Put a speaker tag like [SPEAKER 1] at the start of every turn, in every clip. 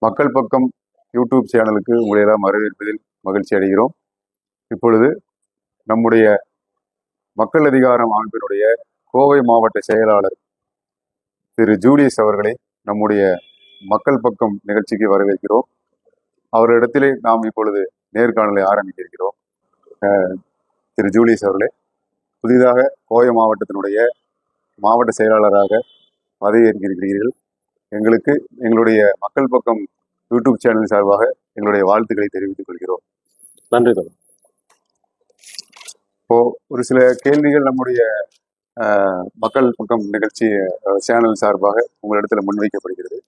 [SPEAKER 1] மக்கள் பக்கம் யூடியூப் சேனலுக்கு உங்களை எல்லாம் வரவேற்பதில் மகிழ்ச்சி அடைகிறோம். இப்பொழுது நம்முடைய மக்கள் அதிகாரம் அமைப்பினுடைய கோவை மாவட்ட செயலாளர் திரு ஜூலியஸ் அவர்களை நம்முடைய மக்கள் பக்கம் நிகழ்ச்சிக்கு வரவேற்கிறோம். அவரிடத்திலே நாம் இப்பொழுது நேர்காணலை ஆரம்பிக்க இருக்கிறோம். திரு ஜூலியஸ் அவர்களே, புதிதாக கோவை மாவட்டத்தினுடைய மாவட்ட செயலாளராக பதவியேற்கிறீர்கள். எங்களுக்கு எங்களுடைய மக்கள் பக்கம் யூடியூப் சேனல் சார்பாக எங்களுடைய வாழ்த்துக்களை தெரிவித்துக் கொள்கிறோம்.
[SPEAKER 2] நன்றி.
[SPEAKER 1] இப்போ ஒரு சில கேள்விகள் நம்முடைய மக்கள் பக்கம் நிகழ்ச்சி சேனல் சார்பாக உங்களிடத்துல முன்வைக்கப்படுகிறது.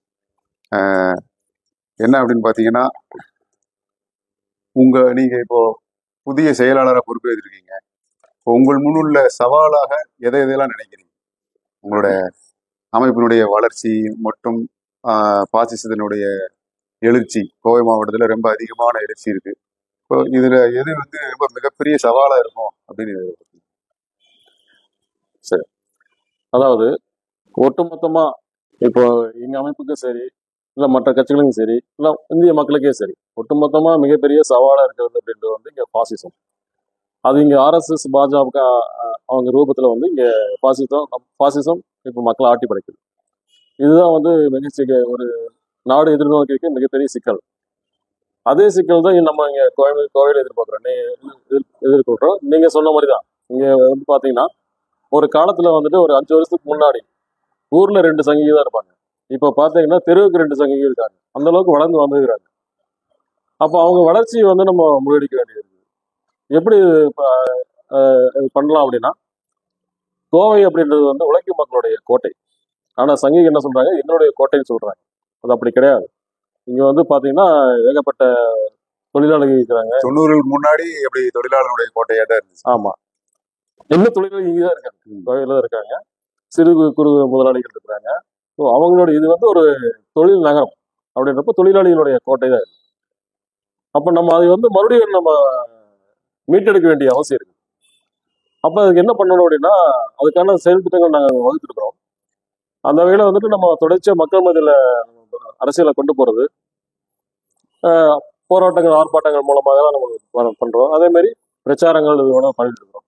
[SPEAKER 1] என்ன அப்படின்னு பாத்தீங்கன்னா, நீங்க இப்போ புதிய செயலாளராக பொறுப்பேற்றிருக்கீங்க. இப்போ உங்கள் முன்னுள்ள சவாலாக எதையெல்லாம் நினைக்கிறீங்க? உங்களோட அமைப்பினுடைய வளர்ச்சி மற்றும் பாசிசத்தினுடைய எழுச்சி கோவை மாவட்டத்துல ரொம்ப அதிகமான எழுச்சி இருக்கு. இப்போ இதுல எது வந்து ரொம்ப மிகப்பெரிய சவாலா இருக்கும் அப்படின்னு?
[SPEAKER 2] சரி, அதாவது ஒட்டுமொத்தமா இப்போ எங்க அமைப்புக்கும் சரி, இல்ல மற்ற கட்சிகளுக்கும் சரி, இல்ல இந்திய மக்களுக்கே சரி, ஒட்டுமொத்தமா மிகப்பெரிய சவாலா இருக்கிறது அப்படின்றது வந்து இங்க பாசிசம். அது இங்க RSS பாஜக அவங்க ரூபத்துல வந்து இங்க பாசிசம் இப்ப மக்களை ஆட்டி படைக்குது. இதுதான் வந்து ஒரு நாடு எதிர்நோக்கி இருக்க மிகப்பெரிய சிக்கல். அதே சிக்கல் தான் நம்ம இங்க கோவையில் எதிர்கொள்றோம். நீங்க சொன்ன மாதிரிதான் இங்க வந்து பாத்தீங்கன்னா, ஒரு காலத்துல வந்துட்டு ஒரு 5 வருஷத்துக்கு முன்னாடி ஊர்ல 2 சங்கிகள் தான் இருப்பாங்க. இப்ப பாத்தீங்கன்னா தெருவுக்கு 2 சங்கிகள் இருக்காங்க. அந்த அளவுக்கு வளர்ந்து வந்துருக்காங்க. அப்ப அவங்க வளர்ச்சியை வந்து நம்ம முறியடிக்க வேண்டியது. எப்படி பண்ணலாம் அப்படின்னா, கோவை அப்படின்றது வந்து உழைக்கும் மக்களுடைய கோட்டை. ஆனா சங்கிகள் என்ன சொல்றாங்க, என்னுடைய கோட்டைன்னு சொல்றாங்க. அது அப்படி கிடையாது. இங்க வந்து பாத்தீங்கன்னா ஏகப்பட்ட தொழிலாளர்கள் இருக்கிறாங்க.
[SPEAKER 1] 90களுக்கு முன்னாடி எப்படி தொழிலாளர்களுடைய கோட்டையா தான் இருந்துச்சு.
[SPEAKER 2] ஆமா, என்ன தொழிலாளர்கள் இங்கதான் இருக்காங்க, கோவையில தான் இருக்காங்க. சிறு குறு முதலாளிகள் இருக்கிறாங்க. ஸோ அவங்களோட இது வந்து ஒரு தொழில் நகரம் அப்படின்றப்ப தொழிலாளிகளுடைய கோட்டை தான் இருக்கு. அப்ப நம்ம அதை வந்து மறுபடியும் நம்ம மீட்டெடுக்க வேண்டிய அவசியம் இருக்கு. அப்ப அதுக்கு என்ன பண்ணணும் அப்படின்னா, அதுக்கான செயல் திட்டங்கள் நாங்கள் வகுத்துருக்கிறோம். அந்த வகையில வந்துட்டு நம்ம தொடர்ச்சியா மக்கள் மத்தியில அரசியலை கொண்டு போறது, போராட்டங்கள் ஆர்ப்பாட்டங்கள் மூலமாக தான் நம்ம பண்றோம். அதே மாதிரி பிரச்சாரங்கள் இதோட பண்ணிட்டு இருக்கோம்.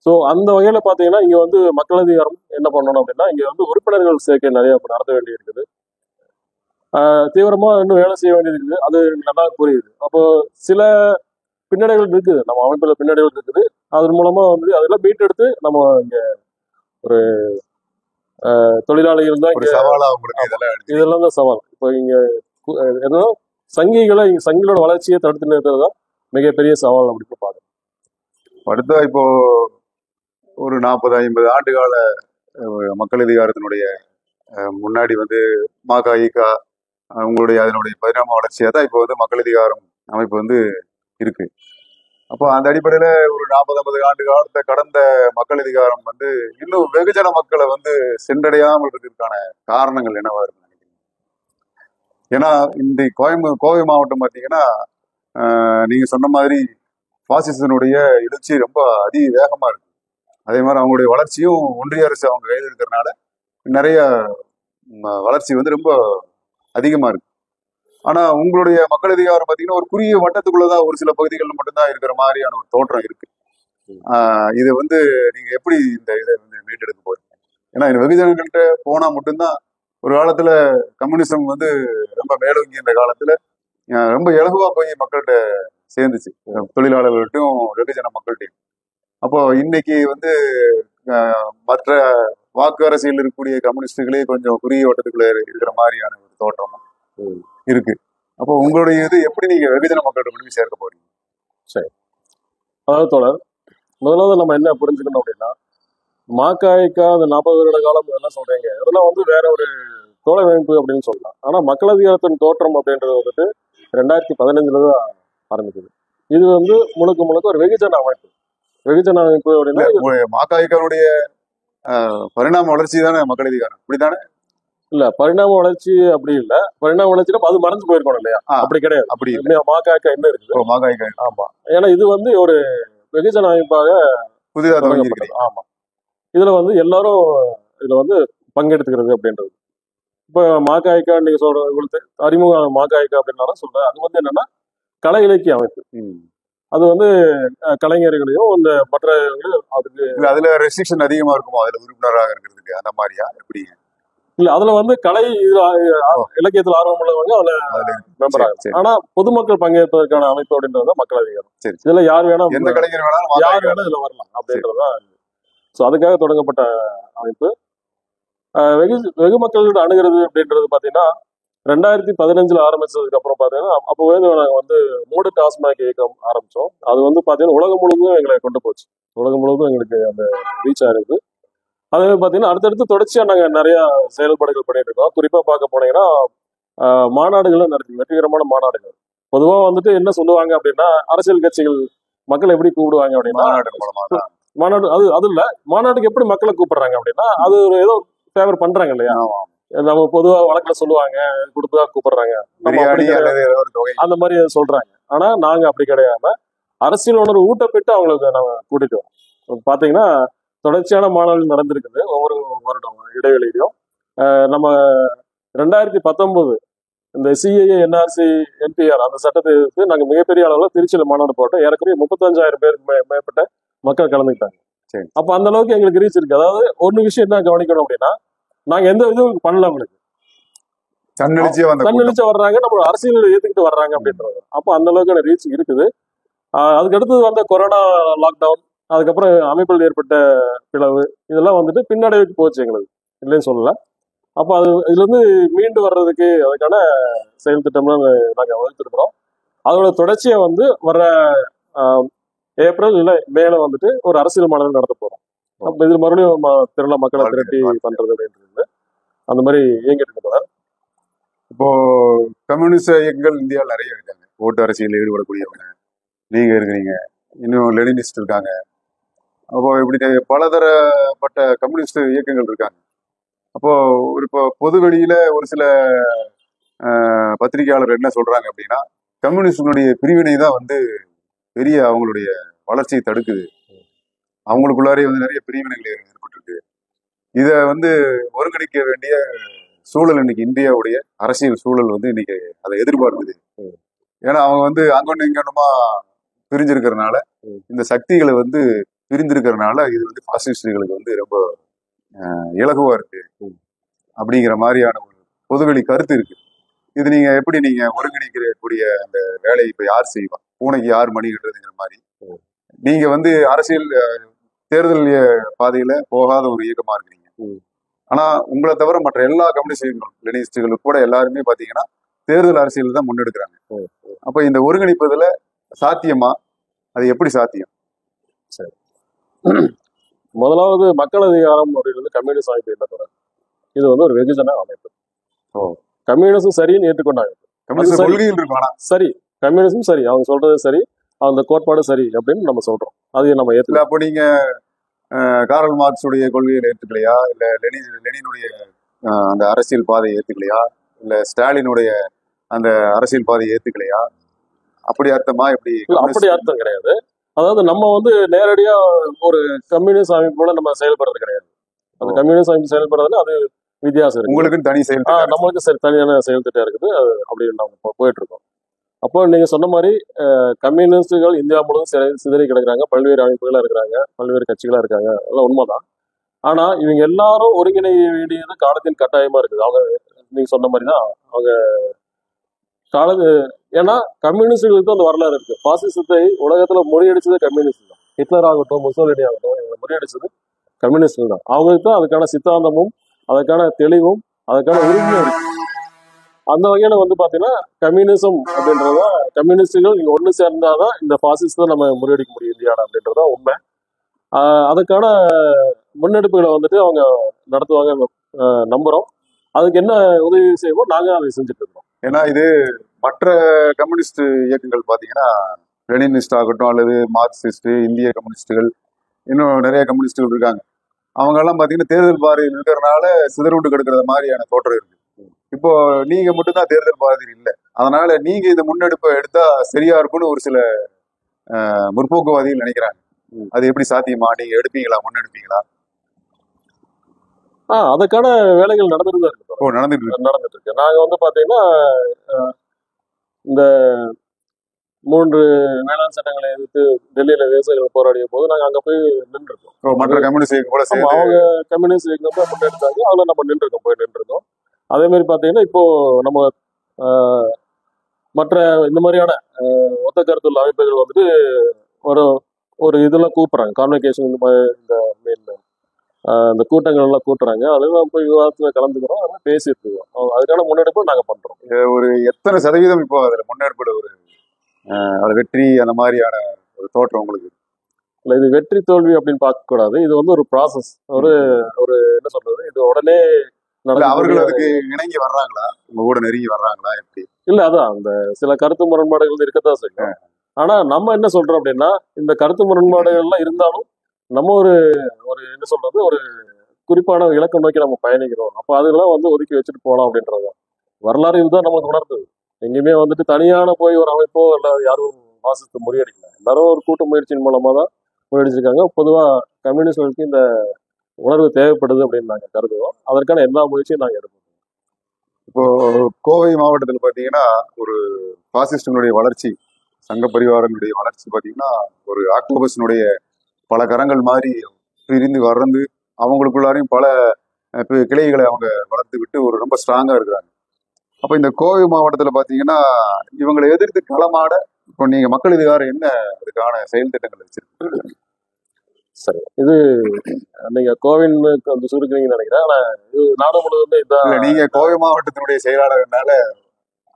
[SPEAKER 2] ஸோ அந்த வகையில பாத்தீங்கன்னா இங்க வந்து மக்கள் அதிகாரம் என்ன பண்ணணும் அப்படின்னா, இங்க வந்து உறுப்பினர்கள் சேர்க்கை நிறைய நடத்த வேண்டி இருக்குது. தீவிரமா இன்னும் வேலை செய்ய வேண்டியது இருக்குது. அது நல்லா புரியுது. அப்போ சில பின்னடைகள் இருக்குது, நம்ம அமைப்புல பின்னடைகள் இருக்குது. அதன் மூலமா வந்து அதெல்லாம் மீட்டெடுத்து நம்ம இங்க ஒரு தொழிலாளிகள் தான் இதெல்லாம் தான் சவால். இப்போ இங்க என்ன சங்கிகளோட வளர்ச்சியை தடுத்து நிறுத்துறது தான் மிகப்பெரிய சவால் அப்படின்னு பாக்குறேன்.
[SPEAKER 1] அடுத்தா இப்போ ஒரு 40-50 ஆண்டு கால மக்கள் அதிகாரத்தினுடைய முன்னாடி வந்து மகஇக உங்களுடைய அதனுடைய பரிணாம வளர்ச்சியா தான் இப்போ வந்து மக்கள் அதிகாரம் அமைப்பு வந்து இருக்கு. அப்போ அந்த அடிப்படையில ஒரு 40-50 ஆண்டு காலத்தை கடந்த மக்கள் அதிகாரம் வந்து இன்னும் வெகுஜன மக்களை வந்து சென்றடையாமல் இருக்கிறதுக்கான காரணங்கள் என்னவா இருக்குன்னு நினைக்கிறீங்க? ஏன்னா இந்த கோவை மாவட்டம் பார்த்தீங்கன்னா, நீங்க சொன்ன மாதிரி பாசிசனுடைய எழுச்சி ரொம்ப வேகமா இருக்கு. அதே மாதிரி அவங்களுடைய வளர்ச்சியும் ஒன்றிய அரசு அவங்க கையில் இருக்கிறதுனால நிறைய வளர்ச்சி வந்து ரொம்ப அதிகமா இருக்கு. ஆனா உங்களுடைய மக்கள் அதிகாரம் பார்த்தீங்கன்னா ஒரு குறுகிய வட்டத்துக்குள்ளதான் ஒரு சில பகுதிகளில் மட்டும்தான் இருக்கிற மாதிரியான ஒரு தோற்றம் இருக்கு. இதை வந்து நீங்க எப்படி இந்த இதை வந்து மீட்டெடுக்க போறீங்க? ஏன்னா இந்த வெகுஜனங்கள்கிட்ட போனா மட்டும்தான் ஒரு காலத்துல கம்யூனிசம் வந்து ரொம்ப மேலோங்கி இந்த காலத்துல ரொம்ப இலகுவா போய் மக்கள்கிட்ட சேர்ந்துச்சு, தொழிலாளர்கள்ட்டையும் வெகுஜன மக்கள்கிட்டையும். அப்போ இன்னைக்கு வந்து மற்ற வாக்கு அரசியல் இருக்கக்கூடிய கம்யூனிஸ்டுகளே கொஞ்சம் குறுகிய வட்டத்துக்குள்ள இருக்கிற மாதிரியான ஒரு தோற்றமும் இருக்கு. அப்போ உங்களுடைய இது எப்படி நீங்க வெகுஜன மக்கள்கிட்ட கொண்டு போய் சேர்க்க போறீங்க?
[SPEAKER 2] சரி, அதாவது தொடர் முதலாவது நம்ம என்ன புரிஞ்சுக்கணும் அப்படின்னா, மகஇக அந்த 40 வருட காலம் இதெல்லாம் சொல்றீங்க, இதெல்லாம் வந்து வேற ஒரு தோழ அமைப்பு அப்படின்னு சொல்லலாம். ஆனா மக்கள் அதிகாரத்தின் தோற்றம் அப்படின்றது வந்துட்டு 2015 தான் ஆரம்பிக்குது. இது வந்து முழுக்க ஒரு வெகுஜன அமைப்பு. வெகுஜன அமைப்பு அப்படின்னா
[SPEAKER 1] மகஇகனுடைய பரிணாம வளர்ச்சி தானே மக்கள் அதிகாரம், அப்படித்தானே?
[SPEAKER 2] இல்ல, பரிணாம வளர்ச்சி அப்படி இல்ல. பரிணாம வளர்ச்சினா அது மறைஞ்சு போயிருக்கணும் இல்லையா? அப்படி கிடையாது.
[SPEAKER 1] அப்படி
[SPEAKER 2] மகஇக என்ன இருக்குது?
[SPEAKER 1] மகஇக.
[SPEAKER 2] ஆமா, ஏன்னா இது வந்து ஒரு வெகுஜன அமைப்பாக
[SPEAKER 1] புதிதாக தொடங்கப்பட்டது.
[SPEAKER 2] ஆமா, இதுல வந்து எல்லாரும் இதுல வந்து பங்கெடுத்துக்கிறது அப்படின்றது. இப்போ மாகாய்க்கா நீங்க சொல்ற உங்களுக்கு அறிமுகம் மாகாய்க்கா அப்படின்னாலும் சொல்றேன். அது வந்து என்னன்னா கலை இலக்கிய அமைப்பு.
[SPEAKER 1] ம்.
[SPEAKER 2] அது வந்து கலைஞர்களையும் இந்த மற்ற அதுக்கு
[SPEAKER 1] இல்ல அதுல ரெஸ்ட்ரிக்ஷன் அதிகமா இருக்குமோ அதுல உறுப்பினராக இருக்கிறதுக்கு அந்த மாதிரியா எப்படி?
[SPEAKER 2] இல்ல அதுல வந்து கலை இலக்கியத்தில் ஆர்வம் உள்ளவங்க அதுல
[SPEAKER 1] அதுல
[SPEAKER 2] மெம்பர்
[SPEAKER 1] சரி
[SPEAKER 2] ஆகும்.
[SPEAKER 1] சரி
[SPEAKER 2] ஆனா பொதுமக்கள் பங்கேற்பதற்கான அமைப்பு அப்படின்றது மக்கள் அதிகாரம்.
[SPEAKER 1] சரி
[SPEAKER 2] இதுல யார் வேணா
[SPEAKER 1] எந்த கலைஞர் வேணாலும்
[SPEAKER 2] யார்
[SPEAKER 1] மாகாய்க்கு
[SPEAKER 2] வேணா இதுல வரலாம் அப்படின்றதுதான். ஸோ அதுக்காக தொடங்கப்பட்ட அமைப்பு. வெகு வெகு மக்கள்கிட்ட அணுகிறது அப்படின்றது பாத்தீங்கன்னா 2015 ஆரம்பிச்சதுக்கு அப்புறம் பாத்தீங்கன்னா அப்போ வந்து நாங்க வந்து மூடு டாஸ்மாக் இயக்கம் ஆரம்பிச்சோம். அது வந்து பாத்தீங்கன்னா உலகம் முழுவதும் எங்களை கொண்டு போச்சு. உலகம் முழுவதும் எங்களுக்கு அந்த ரீச் ஆயிருக்கு. அது பாத்தீங்கன்னா அடுத்தடுத்து தொடர்ச்சியா நாங்க நிறைய செயல்பாடுகள் பண்ணிட்டு இருக்கோம். குறிப்பா பார்க்க போனீங்கன்னா மாநாடுகளும் நடத்தி வெற்றிகரமான மாநாடுகள். பொதுவா வந்துட்டு என்ன சொல்லுவாங்க அப்படின்னா அரசியல் கட்சிகள் மக்களை எப்படி கூப்பிடுவாங்க அப்படின்னா
[SPEAKER 1] மாநாடு மூலமா தான்.
[SPEAKER 2] மாநாடு அது அது இல்ல மாநாட்டுக்கு எப்படி மக்களை கூப்பிடுறாங்க அப்படின்னா அது ஒரு ஏதோ ஃபேவர் பண்றாங்க இல்லையா.
[SPEAKER 1] ஆமா.
[SPEAKER 2] நம்ம பொதுவா வழக்குல சொல்லுவாங்க கொடுத்துதான் கூப்பிடுறாங்க நம்ம அப்படி
[SPEAKER 1] பிரியாணி
[SPEAKER 2] கிடையாது.
[SPEAKER 1] அல்லது ஏதோ ஒரு தொகை.
[SPEAKER 2] அந்த மாதிரி சொல்றாங்க. ஆனா நாங்க அப்படி கிடையாம அரசியல் உணர்வு ஊட்டப்பட்டு அவங்களுக்கு நம்ம கூட்டிட்டு வரோம். பாத்தீங்கன்னா தொடர்ச்சியான மாநாடுகள் நடந்திருக்குது ஒவ்வொரு வருடம் இடைவெளியிலும். நம்ம 2019 இந்த சிஏஏ என்ஆர்சி என்பிஆர் அந்த சட்டத்துக்கு நாங்க மிகப்பெரிய அளவுல திருச்சியில மாநாடு போட்டோம். ஏறக்குறைய 35,000 பேருக்கு மேற்பட்ட மக்கள் கலந்துக்கிட்டாங்க.
[SPEAKER 1] சரி.
[SPEAKER 2] அப்ப அந்த அளவுக்கு எங்களுக்கு ரீச் இருக்கு. அதாவது ஒரு விஷயம் என்ன கவனிக்கணும் அப்படின்னா நாங்க எந்த இதுவும் பண்ணல அவங்களுக்கு.
[SPEAKER 1] தன்னெழுச்சியா வந்த கூட்டம்.
[SPEAKER 2] தன்னெழுச்சா வர்றாங்க நம்ம அரசியல் ஏத்துக்கிட்டு வர்றாங்க அப்படின்றது. அப்போ அந்த அளவுக்கான ரீச் இருக்குது. அதுக்கு அடுத்தது வந்த கொரோனா லாக்டவுன் அதுக்கப்புறம் அமைப்பில் ஏற்பட்ட பிளவு இதெல்லாம் வந்துட்டு பின்னடைவுக்கு போச்சு எங்களுக்கு இல்லைன்னு சொல்லல. அப்போ அது இதுல இருந்து மீண்டு வர்றதுக்கு அதுக்கான செயல் திட்டம்லாம் நாங்கள் வகுத்திருக்கிறோம். அதோட தொடர்ச்சியை வந்து வர ஏப்ரல் இல்லை மேல வந்துட்டு ஒரு அரசியல் மாநாடு நடத்த போறோம். அப்போ இது மறுபடியும் திரள மக்களை திரட்டி பண்றது அப்படின்றது அந்த மாதிரி இயங்கிட்டு இருக்கிறார்.
[SPEAKER 1] இப்போ கம்யூனிஸ்ட் இயக்கங்கள் இந்தியாவில் நிறைய இருக்காங்க. ஓட்டு அரசியலில் ஈடுபடக்கூடியவங்க நீங்க இருக்கிறீங்க, இன்னும் லெனினிஸ்ட் இருக்காங்க. அப்போ இப்படி பலதரப்பட்ட கம்யூனிஸ்ட் இயக்கங்கள் இருக்காங்க. அப்போ ஒரு இப்போ பொது வெளியில ஒரு சில பத்திரிகையாளர் என்ன சொல்றாங்க அப்படின்னா கம்யூனிஸ்டுடைய பிரிவினை தான் வந்து பெரிய அவங்களுடைய வளர்ச்சியை தடுக்குது. அவங்களுக்குள்ளாரே வந்து நிறைய பிரிவினைகள் ஏற்பட்டிருக்கு. இதை வந்து ஒருங்கிணைக்க வேண்டிய சூழல் இன்னைக்கு இந்தியாவுடைய அரசியல் சூழல் வந்து இன்னைக்கு அதை எதிர்பார்க்குது. ஏன்னா அவங்க வந்து அங்கொன்னு இங்கொன்னுமா பிரிஞ்சிருக்கிறதுனால இந்த சக்திகளை வந்து பிரிந்திருக்கிறதுனால இது வந்து பாசிஸ்டுகளுக்கு வந்து ரொம்ப இலகுவா இருக்கு அப்படிங்கிற மாதிரியான ஒரு பொதுவெளி கருத்து இருக்கு. இது நீங்க எப்படி நீங்க ஒருங்கிணைக்கக்கூடிய அந்த வேலையை இப்ப யார் செய்வா, பூனைக்கு யார் மணி கட்டுறதுங்கிற மாதிரி நீங்க வந்து அரசியல் தேர்தல் பாதையில போகாத ஒரு இயக்கமா இருக்கிறீங்க. ஆனா உங்களை தவிர மற்ற எல்லா கம்யூனிஸ்ட் இயக்கங்களும் லெனினிஸ்டுகளும் கூட எல்லாருமே பாத்தீங்கன்னா தேர்தல் அரசியல் தான் முன்னெடுக்கிறாங்க. அப்ப இந்த ஒருங்கிணைப்பதுல சாத்தியமா, அது எப்படி சாத்தியம்?
[SPEAKER 2] சரி, முதலாவது மக்கள் அதிகாரம் அப்படின்றது கம்யூனிஸ்ட் அமைப்பு என்ன, இது வந்து ஒரு வெகுஜன அமைப்பு. கம்யூனிஸ்டும் சரின்னு ஏற்றுக்கொண்டாங்க.
[SPEAKER 1] கம்யூனிஸ்ட் கொள்கையில் இருக்கானா
[SPEAKER 2] சரி, கம்யூனிஸ்டும் சரி, அவங்க சொல்றது சரி, அந்த கோட்பாடு சரி அப்படின்னு நம்ம சொல்றோம். அது நம்ம ஏற்றுல.
[SPEAKER 1] அப்போ நீங்க காரல் மார்க்ஸுடைய கொள்கைகளை ஏற்றுக்கலையா, இல்ல லெனினுடைய அந்த அரசியல் பாதையை ஏத்துக்கலையா, இல்ல ஸ்டாலினுடைய அந்த அரசியல் பாதையை ஏத்துக்கலையா? அப்படி அர்த்தமா? எப்படி?
[SPEAKER 2] அப்படி அர்த்தம் கிடையாது. அதாவது நம்ம வந்து நேரடியா ஒரு கம்யூனிஸ்ட் அமைப்போட நம்ம செயல்படுறது கிடையாது. அந்த கம்யூனிஸ்ட் அமைப்பு செயல்படுறதுல அது வித்தியாசம் இருக்கு.
[SPEAKER 1] உங்களுக்கு தனி செயல்
[SPEAKER 2] நம்மளுக்கு சரி தனியான செயல் திட்டம் இருக்குது. அது அப்படி நம்ம போயிட்டு இருக்கோம். அப்போ நீங்க சொன்ன மாதிரி கம்யூனிஸ்டுகள் இந்தியா முழுவதும் சிதறி கிடக்குறாங்க, பல்வேறு அமைப்புகளா இருக்கிறாங்க, பல்வேறு கட்சிகளா இருக்காங்க, அதெல்லாம் உண்மைதான். ஆனா இவங்க எல்லாரும் ஒருங்கிணைய வேண்டியது காலத்தின் கட்டாயமா இருக்குது. அவங்க நீங்க சொன்ன மாதிரி தான் அவங்க ஏன்னா கம்யூனிஸ்டுகளுக்கு அந்த வரலாறு இருக்கு. பாசிசத்தை உலகத்துல முறியடிச்சது கம்யூனிஸ்ட் தான். ஹிட்லர் ஆகட்டும், முசோலினி ஆகட்டும், இவங்க முறியடிச்சது கம்யூனிஸ்ட் தான். அவங்களுக்கு தான் அதுக்கான சித்தாந்தமும் அதுக்கான தெளிவும் அதுக்கான உரிமையும் இருக்கு. அந்த வகையில வந்து பாத்தீங்கன்னா கம்யூனிசம் அப்படின்றத கம்யூனிஸ்டுகள் இங்க ஒண்ணு சேர்ந்தாதான் இந்த பாசிசத்தை நம்ம முறியடிக்க முடியும் இந்தியாவில் அப்படின்றதான் உண்மை. அதுக்கான முன்னெடுப்புகளை வந்துட்டு அவங்க நடத்துவாங்க நம்புறோம். அதுக்கு என்ன உதவி செய்வோம் நாங்க அதை செஞ்சுட்டு இருக்கோம்.
[SPEAKER 1] ஏன்னா இது மற்ற கம்யூனிஸ்ட் இயக்கங்கள் பாத்தீங்கன்னா லெனினிஸ்ட் ஆகட்டும் அல்லது மார்க்சிஸ்ட், இந்திய கம்யூனிஸ்டுகள், இன்னும் நிறைய கம்யூனிஸ்டுகள் இருக்காங்க. அவங்க எல்லாம் பாத்தீங்கன்னா தேர்தல் பாதையில் இருக்கிறதுனால சிதறுண்டு கிடக்கிற மாதிரியான தோற்றம் இருக்கு. இப்போ நீங்க மட்டும்தான் தேர்தல் பாதையில் இல்லை, அதனால நீங்க இந்த முன்னெடுப்பை எடுத்தா சரியா இருக்கும்னு ஒரு சில முற்போக்குவாதிகள் நினைக்கிறாங்க. அது எப்படி சாத்தியமா? நீங்க எடுப்பீங்களா, முன்னெடுப்பீங்களா?
[SPEAKER 2] அதுக்கான வேலைகள் நடந்துட்டு தான் இருக்கு. நடந்துட்டு இருக்கு. நாங்க வந்து பாத்தீங்கன்னா இந்த 3 வேளாண் சட்டங்களை எதிர்த்து டெல்லியில விவசாயிகள் போராடிய போது நாங்க அங்க போய் நின்றுருக்கோம்.
[SPEAKER 1] மற்ற கம்யூனிஸ்ட் இயக்கம் கூட
[SPEAKER 2] அவங்க கம்யூனிஸ்ட் இயக்கம் தான் முன்னெடுத்தாங்க, அதுல நம்ம போய் நின்றுருக்கோம். அதே மாதிரி பாத்தீங்கன்னா இப்போ நம்ம மற்ற இந்த மாதிரியான ஒத்த கருத்துள்ள அமைப்புகள் வந்துட்டு ஒரு ஒரு இதெல்லாம் கூப்பிடுறாங்க, கான்வெகேஷன் இந்த கூட்டங்கள் எல்லாம் கூட்டுறாங்க. அதெல்லாம் போய் விவாதத்துல கலந்துக்கிறோம், அதெல்லாம் பேசிட்டு இருக்கோம். அதுக்கான முன்னெடுப்பு நாங்க பண்றோம்.
[SPEAKER 1] ஒரு எத்தனை சதவீதம் இப்போ அதுல முன்னெடுப்பு ஒரு வெற்றி அந்த மாதிரியான ஒரு தோற்றம் உங்களுக்கு?
[SPEAKER 2] இல்ல, இது வெற்றி தோல்வி அப்படின்னு பார்க்க கூடாது. இது வந்து ஒரு ப்ராசஸ். ஒரு ஒரு என்ன சொல்றது, இது உடனே
[SPEAKER 1] அவர்கள் அதுக்கு இணங்கி வர்றாங்களா, உங்க கூட நெருங்கி வர்றாங்களா, எப்படி?
[SPEAKER 2] இல்ல, அதான் அந்த சில கருத்து முரண்பாடுகள் இருக்கத்தான் செய்யும். ஆனா நம்ம என்ன சொல்றோம் அப்படின்னா, இந்த கருத்து முரண்பாடுகள் எல்லாம் இருந்தாலும் நம்ம ஒரு ஒரு என்ன சொல்றது, ஒரு குறிப்பான இலக்கம் நோக்கி நம்ம பயணிக்கிறோம். அப்ப அதெல்லாம் வந்து ஒதுக்கி வச்சுட்டு போகலாம் அப்படின்றது வரலாறு இதுதான் நமக்கு உணர்ந்தது. எங்கேயுமே வந்துட்டு தனியான போய் ஒரு அமைப்போ இல்ல யாரும் வாசித்து முறியடிக்கல. எல்லாரும் ஒரு கூட்டு முயற்சியின் மூலமா தான் முயற்சிருக்காங்க. பொதுவா கம்யூனிஸ்டுகளுக்கு இந்த உணர்வு தேவைப்படுது அப்படின்னு நாங்க கருதுவோம். அதற்கான எல்லா முயற்சியும் நாங்க எடுப்போம்.
[SPEAKER 1] இப்போ கோவை மாவட்டத்தில் பார்த்தீங்கன்னா ஒரு பாசிஸ்டுடைய வளர்ச்சி, சங்க பரிவாரங்களுடைய வளர்ச்சி பார்த்தீங்கன்னா ஒரு ஆக்டோபஸினுடைய பல கரங்கள் மாதிரி பிரிந்து வளர்ந்து அவங்களுக்குள்ளாரையும் பல கிளைகளை அவங்க வளர்த்து விட்டு ஒரு ரொம்ப ஸ்ட்ராங்கா இருக்கிறாங்க. அப்ப இந்த கோவை மாவட்டத்துல பாத்தீங்கன்னா இவங்களை எதிர்த்து களமாட இப்போ நீங்க மக்கள் இதுகாரம் என்ன அதுக்கான செயல் திட்டங்கள் வச்சிருக்கு?
[SPEAKER 2] சரி, இது நீங்க கோவிலுக்கு வந்து சுருக்கிறீங்கன்னு நினைக்கிறேன். ஆனா இது நாடு முழுவதுமே இதான்.
[SPEAKER 1] நீங்க கோவை மாவட்டத்தினுடைய செயலாளர்னால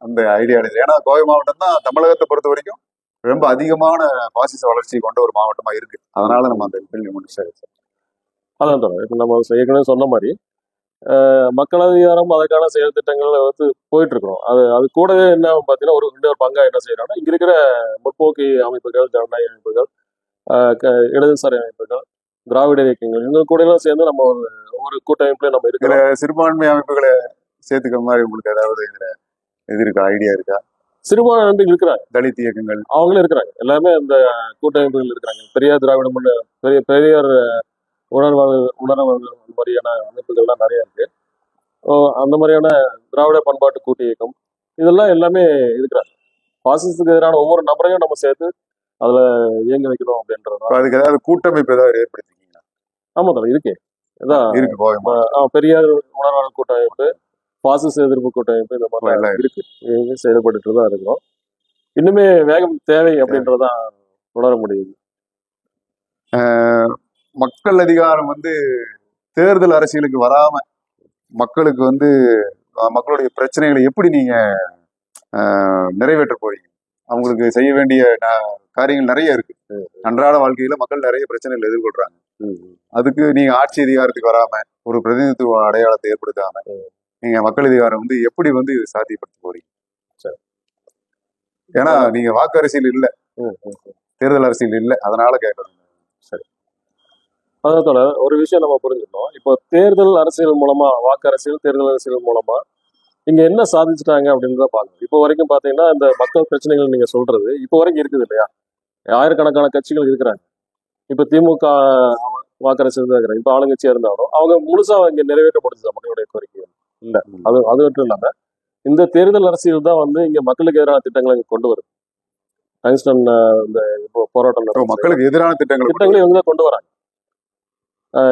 [SPEAKER 1] அந்த ஐடியா இல்லை. ஏன்னா கோவை மாவட்டம் தான் தமிழகத்தை பொறுத்த வரைக்கும் ரொம்ப அதிகமான பாசிச வளர்ச்சி கொண்ட ஒரு மாவட்டமா இருக்கு. அதனால நம்ம அந்த கேள்வி முடிச்சு.
[SPEAKER 2] சரி, அதான் தோணும். இப்போ நம்ம ஏற்கனவே சொன்ன மாதிரி மக்கள் அதிகாரம் அதுக்கான செயல் திட்டங்கள் வந்து போயிட்டு இருக்கிறோம். அது கூடவே என்ன பார்த்தீங்கன்னா ஒரு பங்கா என்ன செய்யறோம்னா, இங்க இருக்கிற முற்போக்கு அமைப்புகள், ஜனநாயக அமைப்புகள், இடதுசாரி அமைப்புகள், திராவிட இயக்கங்கள், இவங்க கூட எல்லாம் சேர்ந்து நம்ம ஒரு கூட்டமைப்புல நம்ம இருக்கிற
[SPEAKER 1] சிறுபான்மை அமைப்புகளை சேர்த்துக்கிற மாதிரி உங்களுக்கு ஏதாவது இது இருக்கா, ஐடியா இருக்கா?
[SPEAKER 2] சிறுபான்மை அமைப்புகள் இருக்கிறாங்க,
[SPEAKER 1] தலித் இயக்கங்கள்
[SPEAKER 2] அவங்களும் இருக்கிறாங்க. எல்லாமே அந்த கூட்டமைப்புகள் இருக்கிறாங்க. பெரியார் திராவிட பெரியார் உணர்வாளர்கள் மாதிரியான அமைப்புகள்லாம் நிறைய இருக்கு. அந்த மாதிரியான திராவிட பண்பாட்டு கூட்டு இயக்கம் இதெல்லாம் எல்லாமே இருக்கிறாங்க. பாசிசத்துக்கு எதிரான ஒவ்வொரு நபரையும் நம்ம சேர்த்து அதுல இயங்க வைக்கணும் அப்படின்றது.
[SPEAKER 1] அதுக்கு ஏதாவது கூட்டமைப்பு ஏதாவது ஏற்படுத்திருக்கீங்களா?
[SPEAKER 2] ஆமா தான் இருக்கு. பெரியார் உணர்வாளர் கூட்டமைப்பு, பாசிச எதிர்ப்பு கூட்டமைப்பு, இந்த மாதிரி இருக்கு, செயல்பட்டு தான் இருக்கிறோம். இன்னுமே வேகம் தேவை அப்படின்றதான் உணர முடியுது.
[SPEAKER 1] மக்கள் அதிகாரம் வந்து தேர்தல் அரசியலுக்கு வராம மக்களுக்கு வந்து மக்களுடைய பிரச்சனைகளை எப்படி நீங்க நிறைவேற்ற போறீங்க? அவங்களுக்கு செய்ய வேண்டிய காரியங்கள் நிறைய இருக்கு. அன்றாட வாழ்க்கையில மக்கள் நிறைய பிரச்சனைகள் எதிர்கொள்றாங்க. அதுக்கு நீங்க ஆட்சி அதிகாரத்துக்கு வராம ஒரு பிரதிநிதித்துவ அடையாளத்தை ஏற்படுத்தாம நீங்க மக்கள் அதிகாரம் வந்து எப்படி வந்து சாத்தியப்படுத்த போறீங்க? ஏன்னா நீங்க வாக்கு அரசியல் இல்ல, தேர்தல் அரசியல் இல்லை, அதனால கேட்கணும்.
[SPEAKER 2] சரி, அதோட ஒரு விஷயம் நம்ம புரிஞ்சுக்கணும். இப்போ தேர்தல் அரசியல் மூலமா, வாக்கு அரசியல், தேர்தல் அரசியல் மூலமா இங்க என்ன சாதிச்சுட்டாங்க அப்படின்னு தான் பார்க்கணும். இப்போ வரைக்கும் பாத்தீங்கன்னா இந்த மக்கள் பிரச்சனைகள் நீங்க சொல்றது இப்போ வரைக்கும் இருக்குது இல்லையா? ஆயிரக்கணக்கான கட்சிகள் இருக்கிறாங்க. இப்ப திமுக வாக்கு அரசியல் தான் இருக்கிறாங்க. இப்ப ஆளுங்கட்சியா இருந்தாலும் அவங்க முழுசா இங்க நிறைவேற்றப்படுது மக்களுடைய கோரிக்கை இல்ல. அது மட்டும் இல்லாம இந்த தேர்தல் அரசியல் தான் வந்து இங்க மக்களுக்கு எதிரான திட்டங்களை கொண்டு வருது. ஐன்ஸ்டைன் இந்த இப்போ போராட்டம்
[SPEAKER 1] மக்களுக்கு எதிரான திட்டங்களை
[SPEAKER 2] இவங்க கொண்டு வராங்க.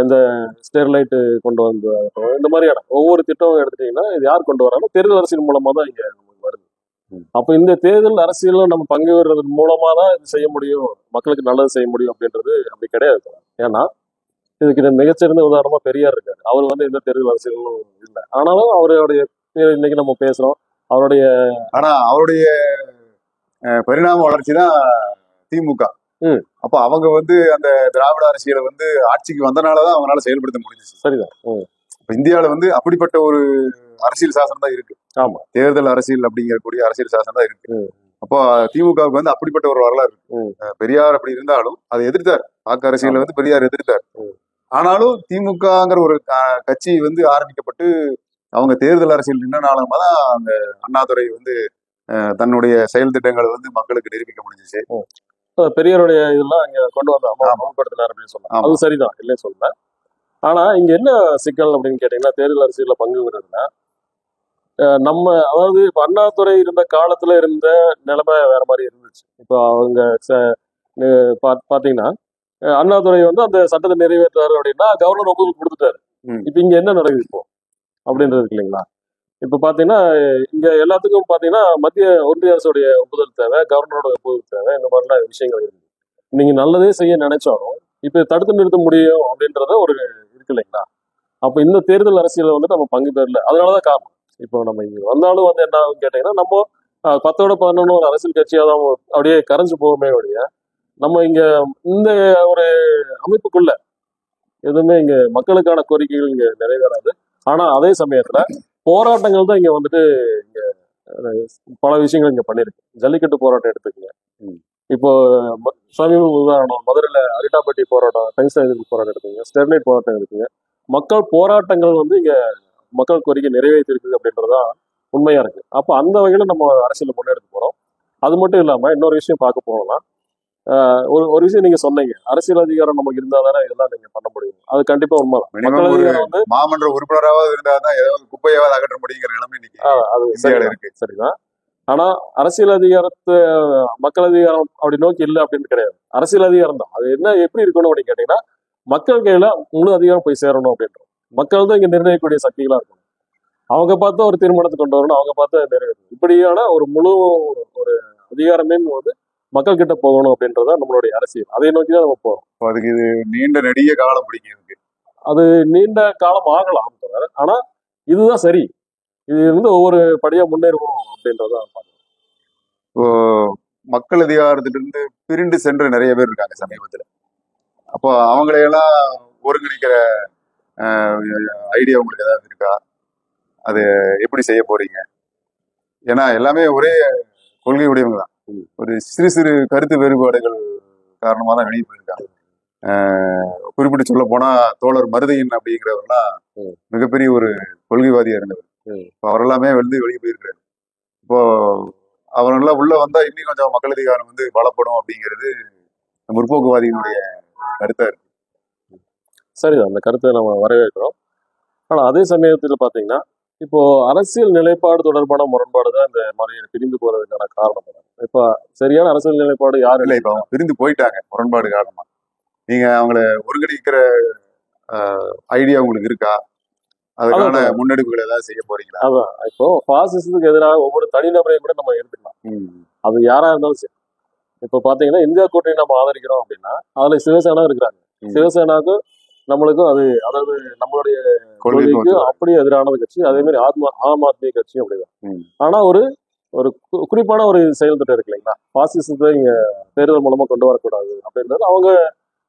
[SPEAKER 2] இந்த ஸ்டெர்லைட் கொண்டு வந்து இந்த மாதிரியான ஒவ்வொரு திட்டமும் எடுத்துட்டீங்கன்னா இது யார் கொண்டு வராங்க? தேர்தல் அரசியல் மூலமா தான் இங்க வருது. அப்ப இந்த தேர்தல் அரசியல நம்ம பங்கு பெறுறதன் மூலமா தான் இது செய்ய முடியும், மக்களுக்கு நல்லது செய்ய முடியும் அப்படின்றது அப்படி கிடையாது. ஏன்னா இதுக்கு மிகச்சிறந்த உதாரணமா பெரியார் இருக்காரு. அவர் வந்து எந்த தேர்தல் அரசியலும் இல்லை. ஆனாலும் அவருடைய இன்னைக்கு நம்ம பேசுறோம்.
[SPEAKER 1] அவருடைய பரிணாம வளர்ச்சி தான் திமுக. அப்ப அவங்க வந்து அந்த திராவிட அரசியலை வந்து ஆட்சிக்கு வந்தனாலதான் அவங்களால செயல்படுத்த முடிஞ்சிச்சு.
[SPEAKER 2] சரிதான்.
[SPEAKER 1] இந்தியாவில வந்து அப்படிப்பட்ட ஒரு அரசியல் சாசனம் தான் இருக்கு.
[SPEAKER 2] ஆமா,
[SPEAKER 1] தேர்தல் அரசியல் அப்படிங்கக்கூடிய அரசியல் சாசனம் தான் இருக்கு. அப்போ திமுகவுக்கு வந்து அப்படிப்பட்ட ஒரு வரலாறு இருக்கு. பெரியார் அப்படி இருந்தாலும் அதை எதிர்த்தார். வாக்கு அரசியலை வந்து பெரியார் எதிர்த்தார். ஆனாலும் திமுகங்கிற ஒரு கட்சி வந்து ஆரம்பிக்கப்பட்டு அவங்க தேர்தல் அரசியல் நின்றனாலமா தான் அந்த அண்ணாதுரை வந்து தன்னுடைய செயல் திட்டங்களை வந்து மக்களுக்கு நிரூபிக்க முடிஞ்சிச்சு.
[SPEAKER 2] பெரியாருடைய இதெல்லாம் இங்க கொண்டு வந்து அமல்படுத்தினார் அப்படின்னு சொன்னாங்க. அது சரிதான், இல்லைன்னு சொல்ல. ஆனா இங்க என்ன சிக்கல் அப்படின்னு கேட்டீங்கன்னா, தேர்தல் அரசியல்ல பங்கு பெறுறதுன்னா, நம்ம அதாவது இப்ப அண்ணாதுரை இருந்த காலத்துல இருந்த நிலைமை வேற மாதிரி இருந்துச்சு. இப்போ அவங்க பாத்தீங்கன்னா, அண்ணாதுரை வந்து அந்த சட்டத்தை நிறைவேற்றாரு அப்படின்னா கவர்னர் ஒப்புதல் கொடுத்துட்டாரு.
[SPEAKER 1] ம்.
[SPEAKER 2] இப்ப இங்க என்ன நடக்குது இப்போ அப்படின்றது இருக்கு இல்லைங்களா? இப்ப பாத்தீங்கன்னா, இங்க எல்லாத்துக்கும் பாத்தீங்கன்னா ஒன்றிய அரசுடைய ஒப்புதல் தேவை, கவர்னரோட ஒப்புதல் தேவை, இந்த மாதிரிலாம் விஷயங்கள் இருக்கு. நீங்க நல்லதே செய்ய நினைச்சாலும் இப்ப தடுத்து நிறுத்த முடியும் அப்படின்றத ஒரு இருக்கு இல்லைங்களா? அப்ப இந்த தேர்தல் அரசியல வந்து நம்ம பங்கு பெறல. அதனாலதான் காரணம். இப்போ நம்ம இங்க வந்தாலும் வந்து என்ன ஆகும்னு கேட்டீங்கன்னா, நம்ம 10ஓட 11 ஒரு அரசியல் கட்சியா தான் அப்படியே கரைஞ்சு போகுமே ஒழிய, நம்ம இங்க இந்த ஒரு அமைப்புக்குள்ள எதுவுமே இங்க மக்களுக்கான கோரிக்கைகள் இங்க நிறைவேறாது. ஆனா அதே சமயத்துல போராட்டங்கள் தான் இங்க வந்துட்டு இங்க பல விஷயங்கள் இங்க பண்ணிருக்கு. ஜல்லிக்கட்டு போராட்டம் எடுத்துக்கங்க.
[SPEAKER 1] ம்.
[SPEAKER 2] இப்போ சமீப உதாரணம் மதுரையில அரிட்டாப்பட்டி போராட்டம், டங்ஸ்டன் எதிர்ப்பு போராட்டம் எடுத்துங்க, ஸ்டெர்லைட் போராட்டம் எடுத்துங்க. மக்கள் போராட்டங்கள் வந்து இங்க மக்கள் கோரிக்கை நிறைவேற்றிருக்கு அப்படின்றதுதான் உண்மையா இருக்கு. அப்ப அந்த வகையில நம்ம அரசியல முன்னெடுத்து போறோம். அது மட்டும் இல்லாம இன்னொரு விஷயம் பார்க்க போனோம்னா, ஒரு விஷயம் நீங்க சொன்னீங்க, அரசியல் அதிகாரம் நமக்கு இருந்தா தானே இதெல்லாம் நீங்க பண்ண முடியும். அது கண்டிப்பா உண்மைதான்.
[SPEAKER 1] மினிமம்
[SPEAKER 2] மக்கள்
[SPEAKER 1] ஒரு
[SPEAKER 2] அதிகாரம் வந்து
[SPEAKER 1] மாமன்ற உறுப்பினராவது இருந்தாதான் ஏதாவது குப்பையாவது அகற்ற முடியுங்கிற நிலைமை இன்னைக்கு
[SPEAKER 2] அது
[SPEAKER 1] இந்தியாவில
[SPEAKER 2] சரிதான்
[SPEAKER 1] இருக்கு.
[SPEAKER 2] சரிதான். ஆனா அரசியல் அதிகாரத்தை மக்கள் அதிகாரம் அப்படி நோக்கி இல்லை அப்படின்னு கிடையாது. அரசியல் அதிகாரம் தான். அது என்ன எப்படி இருக்கணும் அப்படின்னு கேட்டீங்கன்னா, மக்கள் கையில முழு அதிகாரம் போய் சேரணும் அப்படின்றோம். மக்கள் தான் இங்க நிர்ணயிக்கக்கூடிய சக்திகளா இருக்கணும். அவங்க பார்த்து ஒரு தீர்மானத்தை கொண்டு வரணும், அவங்க பார்த்து நிறைவேற்றணும். இப்படியான ஒரு முழு ஒரு அதிகாரமே வந்து மக்கள் கிட்ட போகணும் அப்படின்றதான் நம்மளுடைய அரசியல். அதை நோக்கி தான் நம்ம போறோம்.
[SPEAKER 1] அப்ப அதுக்கு இது நீண்ட நெடிய காலம் பிடிக்கும் இதுக்கு.
[SPEAKER 2] அது நீண்ட காலம் ஆகலாம் தவிர, ஆனா இதுதான் சரி. இது வந்து ஒவ்வொரு படியா முன்னேறுவோம் அப்படின்றதான் பார்க்கணும்.
[SPEAKER 1] இப்போ மக்கள் அதிகாரத்திலிருந்து பிரிந்து சென்ற நிறைய பேர் இருக்காங்க சமீபத்துல. அப்போ அவங்களையெல்லாம் ஒருங்கிணைக்கிற ஐடியா உங்களுக்கு ஏதாவது இருக்கா? அது எப்படி செய்ய போறீங்க? ஏன்னா எல்லாமே ஒரே கொள்கை உடையவங்க தான். ஒரு சிறு சிறு கருத்து வேறுபாடுகள் காரணமா தான் வெளியே போயிருக்காங்க. குறிப்பிட்டு சொல்ல போனா தோழர் மருதையன் அப்படிங்கிறவர்லாம் மிகப்பெரிய ஒரு கொள்கைவாதியா இருந்தவர். இப்போ அவரெல்லாமே வந்து வெளியே போயிருக்காரு. இப்போ அவரெல்லாம் உள்ள வந்தா இன்னும் கொஞ்சம் மக்கள் அதிகாரம் வந்து பலப்படும் அப்படிங்கிறது முற்போக்குவாதிகளுடைய கருத்தா இருக்கு.
[SPEAKER 2] சரி, அந்த கருத்தை நம்ம வரவேற்கிறோம். ஆனா அதே சமயத்துல பாத்தீங்கன்னா, இப்போ அரசியல் நிலைப்பாடு தொடர்பான முரண்பாடு தான் இந்த மாதிரி பிரிந்து போறதுக்கான காரணம். இப்ப சரியான அரசியல் நிலைப்பாடு யாரு
[SPEAKER 1] இல்ல, இப்ப அவங்க பிரிந்து போயிட்டாங்க முரண்பாடு காரணமா. நீங்க அவங்கள ஒருங்கிணைக்கிற ஐடியா உங்களுக்கு இருக்கா? அதுக்கான முன்னெடுப்புகள் ஏதாவது செய்ய போறீங்களா?
[SPEAKER 2] அதான் இப்போ பாசிசத்துக்கு எதிராக ஒவ்வொரு தனிநபரையும் கூட நம்ம எடுத்துக்கலாம். அது யாரா இருந்தாலும் சரி. இப்ப பாத்தீங்கன்னா இந்தியா கூட்டணி நம்ம ஆதரிக்கிறோம் அப்படின்னா அதுல சிவசேனா இருக்கிறாங்க. சிவசேனாவுக்கும் நம்மளுக்கும் அது அதாவது நம்மளுடைய கொள்கைக்கு அப்படியே எதிரானது கட்சி. அதே மாதிரி ஆம் ஆத்மி கட்சி அப்படிதான். ஆனா ஒரு ஒரு குறிப்பான ஒரு செயல் திட்டம் இருக்கு இல்லைங்களா, பாசிசத்தை இங்க தேர்தல் மூலமா கொண்டு வரக்கூடாது அப்படின்றது அவங்க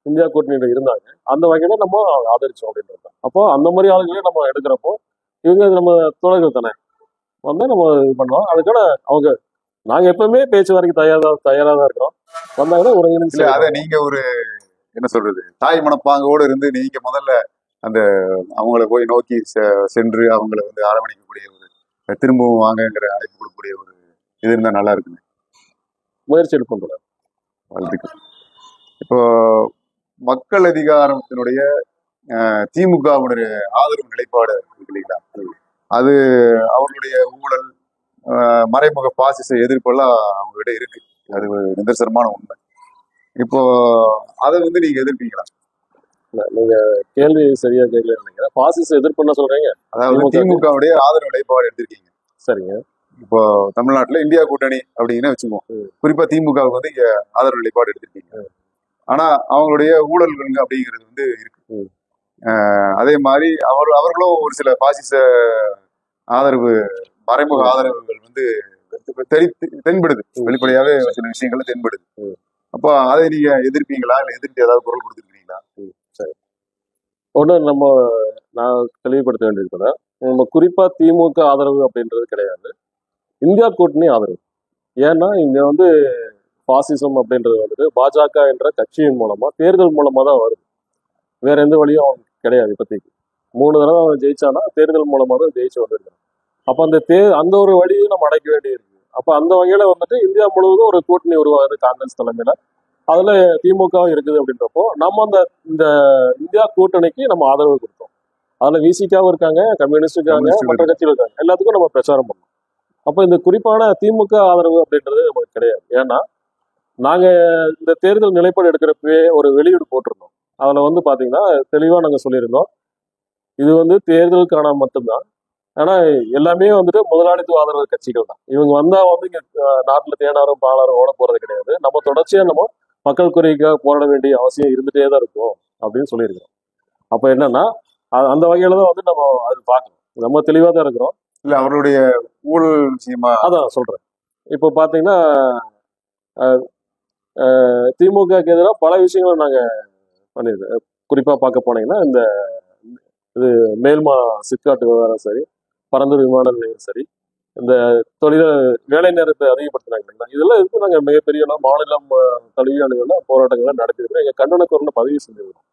[SPEAKER 2] இந்தியா கூட்டணியில இருந்தாங்க. அந்த வகையில நம்ம ஆதரிச்சோம் அப்படின்றது. அப்போ அந்த மாதிரி ஆளுங்களே நம்ம எடுக்கிறப்போ இவங்க நம்ம தோழர்கள் தானே வந்து நம்ம இது பண்ணுவோம். அதுக்கான அவங்க நாங்க எப்பவுமே பேச்சுவார்த்தைக்கு தயாரா தான் இருக்கிறோம். வந்தாங்கன்னா ஒருங்கிணைந்து
[SPEAKER 1] அதை நீங்க ஒரு என்ன சொல்றது தாய் மனப்பாங்கோடு இருந்து நீங்க முதல்ல அந்த அவங்கள போய் நோக்கி சென்று அவங்கள வந்து அரவணைக்கக்கூடிய ஒரு திரும்பவும் வாங்கங்கிற அழைப்பு கொடுக்கக்கூடிய ஒரு இது இருந்தா நல்லா இருக்குங்க.
[SPEAKER 2] முயற்சி எடுப்போம்.
[SPEAKER 1] வாழ்த்துக்கள். இப்போ மக்கள் அதிகாரத்தினுடைய திமுகவுடைய ஆதரவு நிலைப்பாடு இருக்கு இல்லைங்களா, அது அவர்களுடைய ஊழல் மறைமுக பாசிச எதிர்ப்பெல்லாம் அவங்ககிட்ட இருக்கு. அது நிதர்சனமான உண்மை. இப்போ அதை வந்து நீங்க எதிர்ப்பீங்களா?
[SPEAKER 2] நீங்க கேள்வி சரியா கேட்கல நினைக்கிறேன். பாசிச எதிர்ப்புன்னு சொல்றீங்க.
[SPEAKER 1] அதாவது திமுகவுடைய ஆதரவு நிலைப்பாடு எடுத்திருக்கீங்க.
[SPEAKER 2] சரிங்க.
[SPEAKER 1] இப்போ தமிழ்நாட்டுல இந்தியா கூட்டணி அப்படின்னு வச்சுக்கோம். குறிப்பா திமுகவுக்கு வந்து இங்க ஆதரவு நிலைப்பாடு எடுத்திருக்கீங்க. ஆனா அவங்களுடைய ஊழல்கள் அப்படிங்கிறது வந்து இருக்கு. அதே மாதிரி அவர்களும் ஒரு சில பாசிச ஆதரவு மறைமுக ஆதரவுகள் வந்து தென்படுது. வெளிப்படையாவே சில விஷயங்கள்ல தென்படுது. அப்போ அதை நீங்க எதிர்ப்பீங்களா, இல்ல எதிர்த்து ஏதாவது குரல் கொடுத்துருக்கீங்களா?
[SPEAKER 2] சரி, ஒண்ணு நான் தெளிவுபடுத்த வேண்டியிருக்கிறேன். நம்ம குறிப்பா திமுக ஆதரவு அப்படின்றது கிடையாது, இந்தியா கூட்டணி ஆதரவு. ஏன்னா இங்க வந்து பாசிசம் அப்படின்றது வந்துட்டு பாஜக என்ற கட்சியின் மூலமா தேர்தல் மூலமா தான் வருது. வேற எந்த வழியும் கிடையாது. இப்போதைக்கு 3 தடவை அவன் ஜெயிச்சானா தேர்தல் மூலமா தான் ஜெயிச்சு வந்திருக்கான். அப்ப அந்த ஒரு வழியை நம்ம அடைக்க வேண்டியிருக்கு. அப்ப அந்த வகையில வந்துட்டு இந்தியா முழுவதும் ஒரு கூட்டணி உருவாகுது காங்கிரஸ் தலைமையில. அதுல திமுக இருக்குது அப்படின்றப்போ நம்ம இந்த இந்தியா கூட்டணிக்கு நம்ம ஆதரவு கொடுத்தோம். அதுல விசிகாவும் இருக்காங்க, கம்யூனிஸ்ட் இருக்காங்க, மற்ற கட்சிகள் இருக்காங்க, எல்லாத்துக்கும் நம்ம பிரச்சாரம் பண்ணோம். அப்போ இந்த குறிப்பான திமுக ஆதரவு அப்படின்றது நமக்கு கிடையாது. ஏன்னா நாங்க இந்த தேர்தல் நிலைப்பாடு எடுக்கிறப்பவே ஒரு வெளியீடு போட்டிருந்தோம். அதுல வந்து பாத்தீங்கன்னா தெளிவா நாங்க சொல்லியிருந்தோம், இது வந்து தேர்தலுக்கான மட்டும்தான். ஆனா எல்லாமே வந்துட்டு முதலாளித்துவ ஆதரவு கட்சிகள் தான். இவங்க வந்தா வந்து இங்க நாட்டுல தேனாரும் பாலாரும் ஓட போறது கிடையாது. நம்ம தொடர்ச்சியா நம்ம மக்கள் குறைக்காக போராட வேண்டிய அவசியம் இருந்துட்டே தான் இருக்கும் அப்படின்னு சொல்லியிருக்கிறோம். அப்ப என்னன்னா அந்த வகையில தான் வந்து நம்ம அது பார்க்கணும். நம்ம தெளிவா தான் இருக்கிறோம்.
[SPEAKER 1] இல்ல அவருடைய ஊழல் விஷயமா
[SPEAKER 2] அதான் சொல்றேன். இப்போ பாத்தீங்கன்னா திமுகக்கு எதிராக பல விஷயங்களை நாங்க பண்ணியிருக்கோம். குறிப்பா பார்க்க போனீங்கன்னா இந்த இது மேல்மா சிப்காட் விவகாரம் சரி, பரந்தூர் விமான நிலையம் சரி, இந்த தொழில வேலை நேரத்தை அதிகப்படுத்தினாங்க இல்லைங்களா, இதெல்லாம் இருக்கு. நாங்க மிகப்பெரிய மாநிலம் தழுவிய அளவில் போராட்டங்களை நடத்திருக்கிறோம். எங்க கண்டன குரலை பதிவு செஞ்சிருக்கோம்.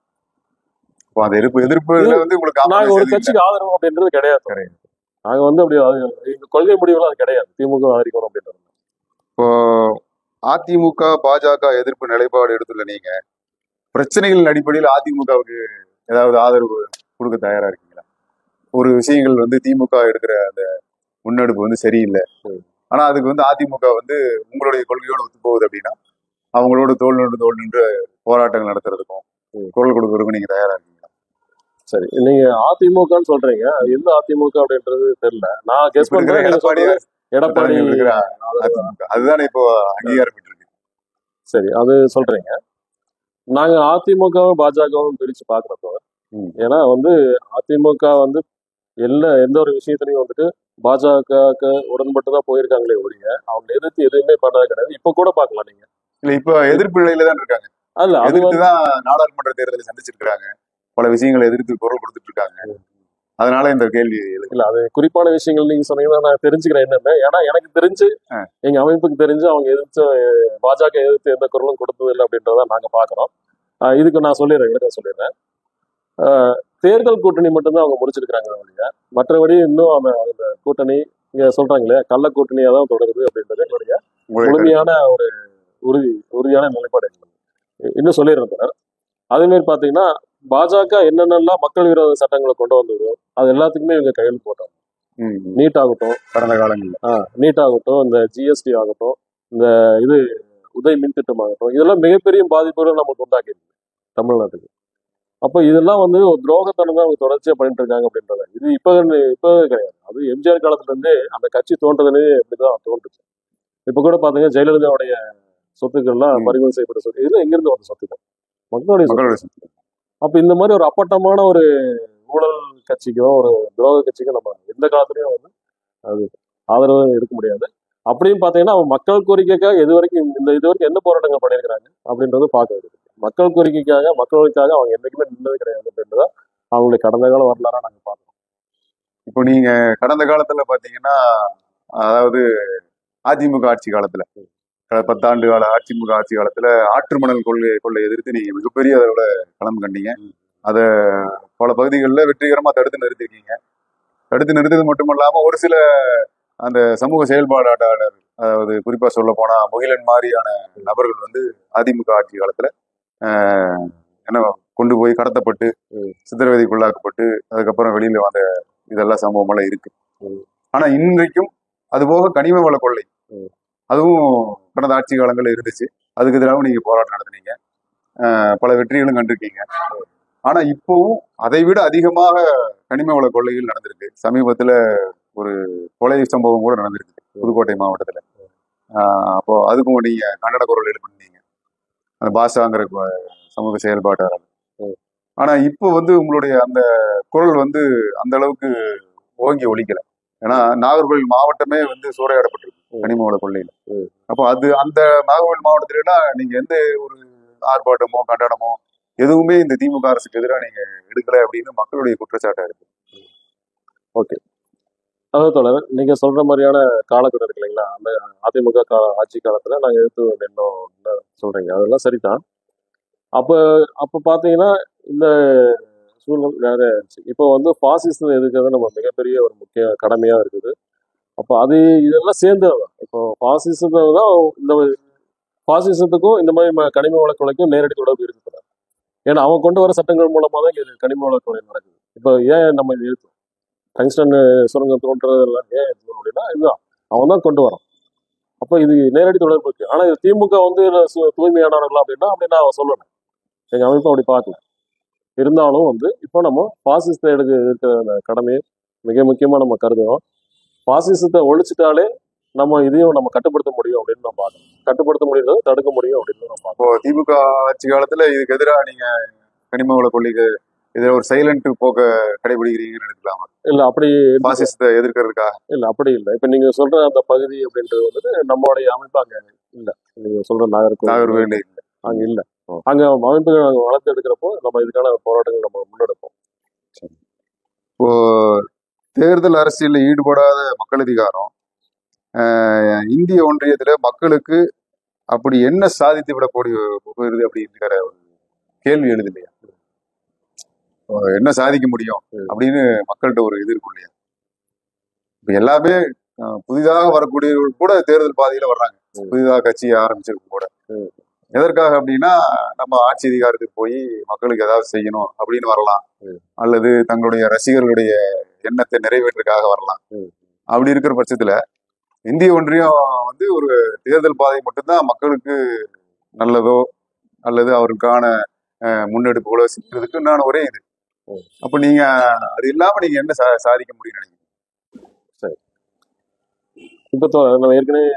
[SPEAKER 1] அந்த எதிர்ப்புல வந்து உங்களுக்கு
[SPEAKER 2] நாங்க ஒரு கட்சிக்கு ஆதரவு அப்படின்றது கிடையாது. நாங்க வந்து அப்படி எங்க கொள்கை முடிவுலாம் அது கிடையாது, திமுக ஆதரிக்கணும் அப்படின்றது.
[SPEAKER 1] இப்போ அதிமுக பாஜக எதிர்ப்பு நிலைப்பாடு எடுத்துள்ள நீங்க பிரச்சனைகளின் அடிப்படையில் அதிமுகவுக்கு ஏதாவது ஆதரவு கொடுக்க தயாரா இருக்கீங்களா? ஒரு விஷயங்கள் வந்து திமுக எடுக்கிற அந்த முன்னெடுப்பு வந்து சரியில்லை, ஆனா அதுக்கு வந்து அதிமுக வந்து உங்களுடைய கொள்கையோடு ஒத்து போகுது அப்படின்னா அவங்களோட தோல் நின்று போராட்டங்கள் நடத்துறதுக்கும் குரல் கொடுக்கறதுக்கும் நீங்க தயாரா இருக்கீங்களா?
[SPEAKER 2] சரி, நீங்க அதிமுகன்னு சொல்றீங்க, எந்த அதிமுக அப்படின்றது தெரியல. நான் கெஸ் பண்றேன் எடப்பாடி
[SPEAKER 1] அதுதானே இப்போ அங்கீகாரம் பெற்றிருக்கு.
[SPEAKER 2] சரி, அது சொல்றீங்க. நாங்க அதிமுகவும் பாஜகவும் பிரிச்சு பாக்குறப்போ, ஏன்னா வந்து அதிமுக வந்து எந்த ஒரு விஷயத்திலையும் வந்துட்டு பாஜக உடன்பட்டு தான் போயிருக்காங்களே ஒழிய அவங்க எதிர்த்து எதுவுமே பண்ணது கிடையாது. இப்ப கூட பாக்கலாம் நீங்க.
[SPEAKER 1] இல்ல இப்ப எதிர்ப்பு நிலையில தான் இருக்காங்க. எதிர்த்துதான் நாடாளுமன்ற தேர்தலை சந்திச்சிருக்காங்க, பல விஷயங்களை எதிர்த்து குரல் கொடுத்துட்டு இருக்காங்க. அதனால இந்த கேள்வி
[SPEAKER 2] இல்ல, அது குறிப்பான விஷயங்கள் நீங்க சொன்னீங்கன்னா நான் தெரிஞ்சுக்கிறேன் என்னன்னு. ஏன்னா எனக்கு தெரிஞ்சு எங்க அமைப்புக்கு தெரிஞ்சு அவங்க எதிர்த்து பாஜக எதிர்த்து எந்த குரலும் கொடுத்தது இல்லை அப்படின்றத நாங்க பாக்குறோம். இதுக்கு நான் சொல்லிடுறேன். தேர்தல் கூட்டணி மட்டும்தான் அவங்க முடிச்சிருக்கிறாங்க இல்லையா, மற்றபடி இன்னும் அந்த கூட்டணி இங்க சொல்றாங்களே கள்ள கூட்டணியா தான் தொடருது அப்படின்றது என்னுடைய முழுமையான ஒரு உறுதியான நிலைப்பாடு. இன்னும் சொல்லிடுறேன். அதே மாதிரி பாத்தீங்கன்னா பாஜக என்னென்னலாம் மக்கள் விரோத சட்டங்களை கொண்டு வந்ததோ அது எல்லாத்துக்குமே இவங்க கையெழுத்து போட்டாங்க. நீட் ஆகட்டும்,
[SPEAKER 1] கடந்த காலங்களில்
[SPEAKER 2] நீட் ஆகட்டும், இந்த ஜிஎஸ்டி ஆகட்டும், இந்த இது உதய் மின் திட்டம் ஆகட்டும், இதெல்லாம் மிகப்பெரிய பாதிப்புகள் நமக்கு உண்டாக்கிருக்கு தமிழ்நாட்டுக்கு. அப்போ இதெல்லாம் வந்து ஒரு துரோகத்தனம் தான் அவங்க தொடர்ச்சியா பண்ணிட்டு இருக்காங்க அப்படின்றத. இது இப்ப கிடையாது, அது எம்ஜிஆர் காலத்துல இருந்தே அந்த கட்சி தோன்றதுன்னு இப்படிதான் தோன்றுச்சு. இப்ப கூட பாத்தீங்கன்னா ஜெயலலிதாவுடைய சொத்துக்கள்லாம் பறிமுதல் செய்யப்பட்ட சொத்து, இதெல்லாம் எங்கிருந்து வந்த சொத்துக்கள்? மக்களுடைய சொத்து. அப்ப இந்த மாதிரி ஒரு அப்பட்டமான ஒரு ஊழல் கட்சிக்கோ ஒரு துரோக கட்சிக்கோ நம்ம எந்த காலத்துலயும் வந்து அது ஆதரவு இருக்க முடியாது. அப்படியும் பாத்தீங்கன்னா அவங்க மக்கள் கோரிக்கைக்காக இது வரைக்கும் எந்த போராட்டங்கள் பண்ணியிருக்கிறாங்க அப்படின்றது பார்க்க வேண்டியது. மக்கள் கோரிக்கைக்காக மக்களுக்காக அவங்க என்னைக்குமே நின்றது கிடையாது அப்படின்றத அவங்களுடைய கடந்த கால வரலாறா நாங்க பார்க்கணும்.
[SPEAKER 1] இப்போ நீங்க கடந்த காலத்துல பாத்தீங்கன்னா, அதாவது அதிமுக ஆட்சி காலத்துல 10 ஆண்டு கால அதிமுக ஆட்சி காலத்துல ஆற்று மணல் கொள்ளை எதிர்த்து நீங்க மிகப்பெரிய அதோட களம் கண்டீங்க. அதை பல பகுதிகளில் வெற்றிகரமா தடுத்து நிறுத்திருக்கீங்க. தடுத்து நிறுத்தது மட்டுமல்லாம ஒரு சில அந்த சமூக செயல்பாடாளர், அதாவது குறிப்பா சொல்ல போனா முகிலன் மாதிரியான நபர்கள் வந்து அதிமுக ஆட்சி காலத்துல என்ன கொண்டு போய் கடத்தப்பட்டு சித்திரவதைக்குள்ளாக்கப்பட்டு அதுக்கப்புறம் வெளியில வந்த இதெல்லாம் சம்பவம் எல்லாம் இருக்கு. ஆனா இன்றைக்கும் அது போக கனிம வள கொள்ளை அதுவும் கடந்த ஆட்சி காலங்கள்ல இருந்துச்சு. அதுக்கு எதிராக நீங்க போராட்டம் நடத்துனீங்க, பல வெற்றிகளும் கண்டிருக்கீங்க. ஆனா இப்பவும் அதை விட அதிகமாக கனிம வள கொள்ளைகள் நடந்திருக்கு. சமீபத்துல ஒரு கொலை சம்பவம் கூட நடந்திருக்கு புதுக்கோட்டை மாவட்டத்துல. அப்போ அதுக்கும் நீங்க கண்டன குரல் எழுப்பினீங்க, அந்த பாஷாங்கிற சமூக செயல்பாட்டாளர். ஆனா இப்போ வந்து உங்களுடைய அந்த குரல் வந்து அந்த அளவுக்கு ஓங்கி ஒலிக்கல. ஏன்னா நாகர்கோவில் மாவட்டமே வந்து சூறையாடப்பட்டிருக்கு கனிம வள கொள்ளையில. அப்போ அது அந்த நாகர்கோவில் மாவட்டத்துல நீங்க எந்த ஒரு ஆர்ப்பாட்டமோ கண்டனமோ எதுவுமே இந்த திமுக அரசுக்கு எதிராக நீங்க எடுக்கல அப்படின்னு மக்களுடைய குற்றச்சாட்டா இருக்கு.
[SPEAKER 2] ஓகே, அதாவது தொடர் நீங்க சொல்ற மாதிரியான காலக்கட்டம் இருக்கு இல்லைங்களா, அந்த அதிமுக ஆட்சி காலத்துல நாங்க எடுத்து நின்னோம் சொல்றீங்க, அதெல்லாம் சரிதான். அப்ப பாத்தீங்கன்னா இந்த சூழ்நிலை வேற இருந்துச்சு. இப்போ வந்து பாசிசம் எதுக்கிறது நம்ம மிகப்பெரிய ஒரு முக்கிய கடமையா இருக்குது. அப்போ இதெல்லாம் சேர்ந்ததுதான். இப்போ பாசிசத்தை தான் இந்த பாசிசத்துக்கும் இந்த மாதிரி கனிம வள கொலைக்கும் நேரடி தொடர்பு இருக்குது. ஏன்னா அவன் கொண்டு வர சட்டங்கள் மூலமா தான் இங்க கனிம வள கொலை நடக்குது. இப்போ ஏன் நம்ம இது எடுத்தோம் டங்ஸ்டன் சுரங்கம் தோன்றதெல்லாம் ஏன் எடுத்தோம் அப்படின்னா இதுதான் அவன் தான் கொண்டு வரான். அப்போ இது நேரடி தொடர்பு இருக்கு. ஆனா இது திமுக வந்து தூய்மையானவர்களா அப்படின்னா அவன் சொல்லணும். எங்க அமைப்பு அப்படி பார்க்கல. இருந்தாலும் வந்து இப்போ நம்ம பாசிசத்தை இருக்கிற அந்த கடமையை மிக முக்கியமா நம்ம கருதுறோம். பாசிசத்தை ஒழிச்சிட்டாலே நம்ம இதையும் நம்ம கட்டுப்படுத்த முடியும் அப்படின்னு நம்ம பார்க்கணும். கட்டுப்படுத்த முடியுறது தடுக்க முடியும் அப்படின்னு நம்ம பார்க்கணும்.
[SPEAKER 1] இப்போ திமுக ஆட்சி காலத்துல இதுக்கு எதிராக நீங்க கனிம வள கொள்ளைக்கு இதுல ஒரு சைலண்ட் போக்க கடைபிடிக்கிறீங்கன்னு எடுக்கலாமா?
[SPEAKER 2] இல்ல அப்படி
[SPEAKER 1] பாசிசத்தை எதிர்க்கிறதுக்கா?
[SPEAKER 2] இல்ல அப்படி இல்லை. இப்ப நீங்க சொல்ற அந்த பகுதி அப்படின்றது வந்துட்டு நம்மளுடைய அமைப்பு அங்க இல்ல. நீங்க சொல்ற
[SPEAKER 1] நாகர்கோவில்
[SPEAKER 2] அங்க இல்ல. அங்க அமைப்புகள் நாங்க வளர்த்து எடுக்கிறப்போ நம்ம இதுக்கான போராட்டங்கள் நம்ம முன்னெடுப்போம்.
[SPEAKER 1] இப்போ தேர்தல் அரசியலில் ஈடுபடாத மக்கள் அதிகாரம் இந்திய ஒன்றியத்துல மக்களுக்கு அப்படி என்ன சாதித்து விட போகிறது அப்படிங்கிற ஒரு கேள்வி எழுது இல்லையா? என்ன சாதிக்க முடியும் அப்படின்னு மக்கள்கிட்ட ஒரு இது இருக்கும் இல்லையா? இப்ப எல்லாமே புதிதாக வரக்கூடியவர்கள் கூட தேர்தல் பாதையில வர்றாங்க. புதிதாக கட்சியை ஆரம்பிச்சவங்க கூட எதற்காக அப்படின்னா நம்ம ஆட்சி அதிகாரத்துக்கு போய் மக்களுக்கு ஏதாவது செய்யணும் அப்படின்னு வரலாம், அல்லது தங்களுடைய ரசிகர்களுடைய எண்ணத்தை நிறைவேற்றுக்காக வரலாம். அப்படி இருக்கிற பட்சத்துல இந்திய ஒன்றியம் வந்து ஒரு தேர்தல் பாதை மட்டும்தான் மக்களுக்கு நல்லதோ அல்லது அவருக்கான முன்னெடுப்புகளோ செய்யறதுக்கு நான் ஒரே இது. அப்ப நீங்க அது இல்லாம நீங்க என்ன சாதிக்க முடியும்னு நினைக்கிறீங்க?
[SPEAKER 2] சரி, இப்ப நம்ம ஏற்கனவே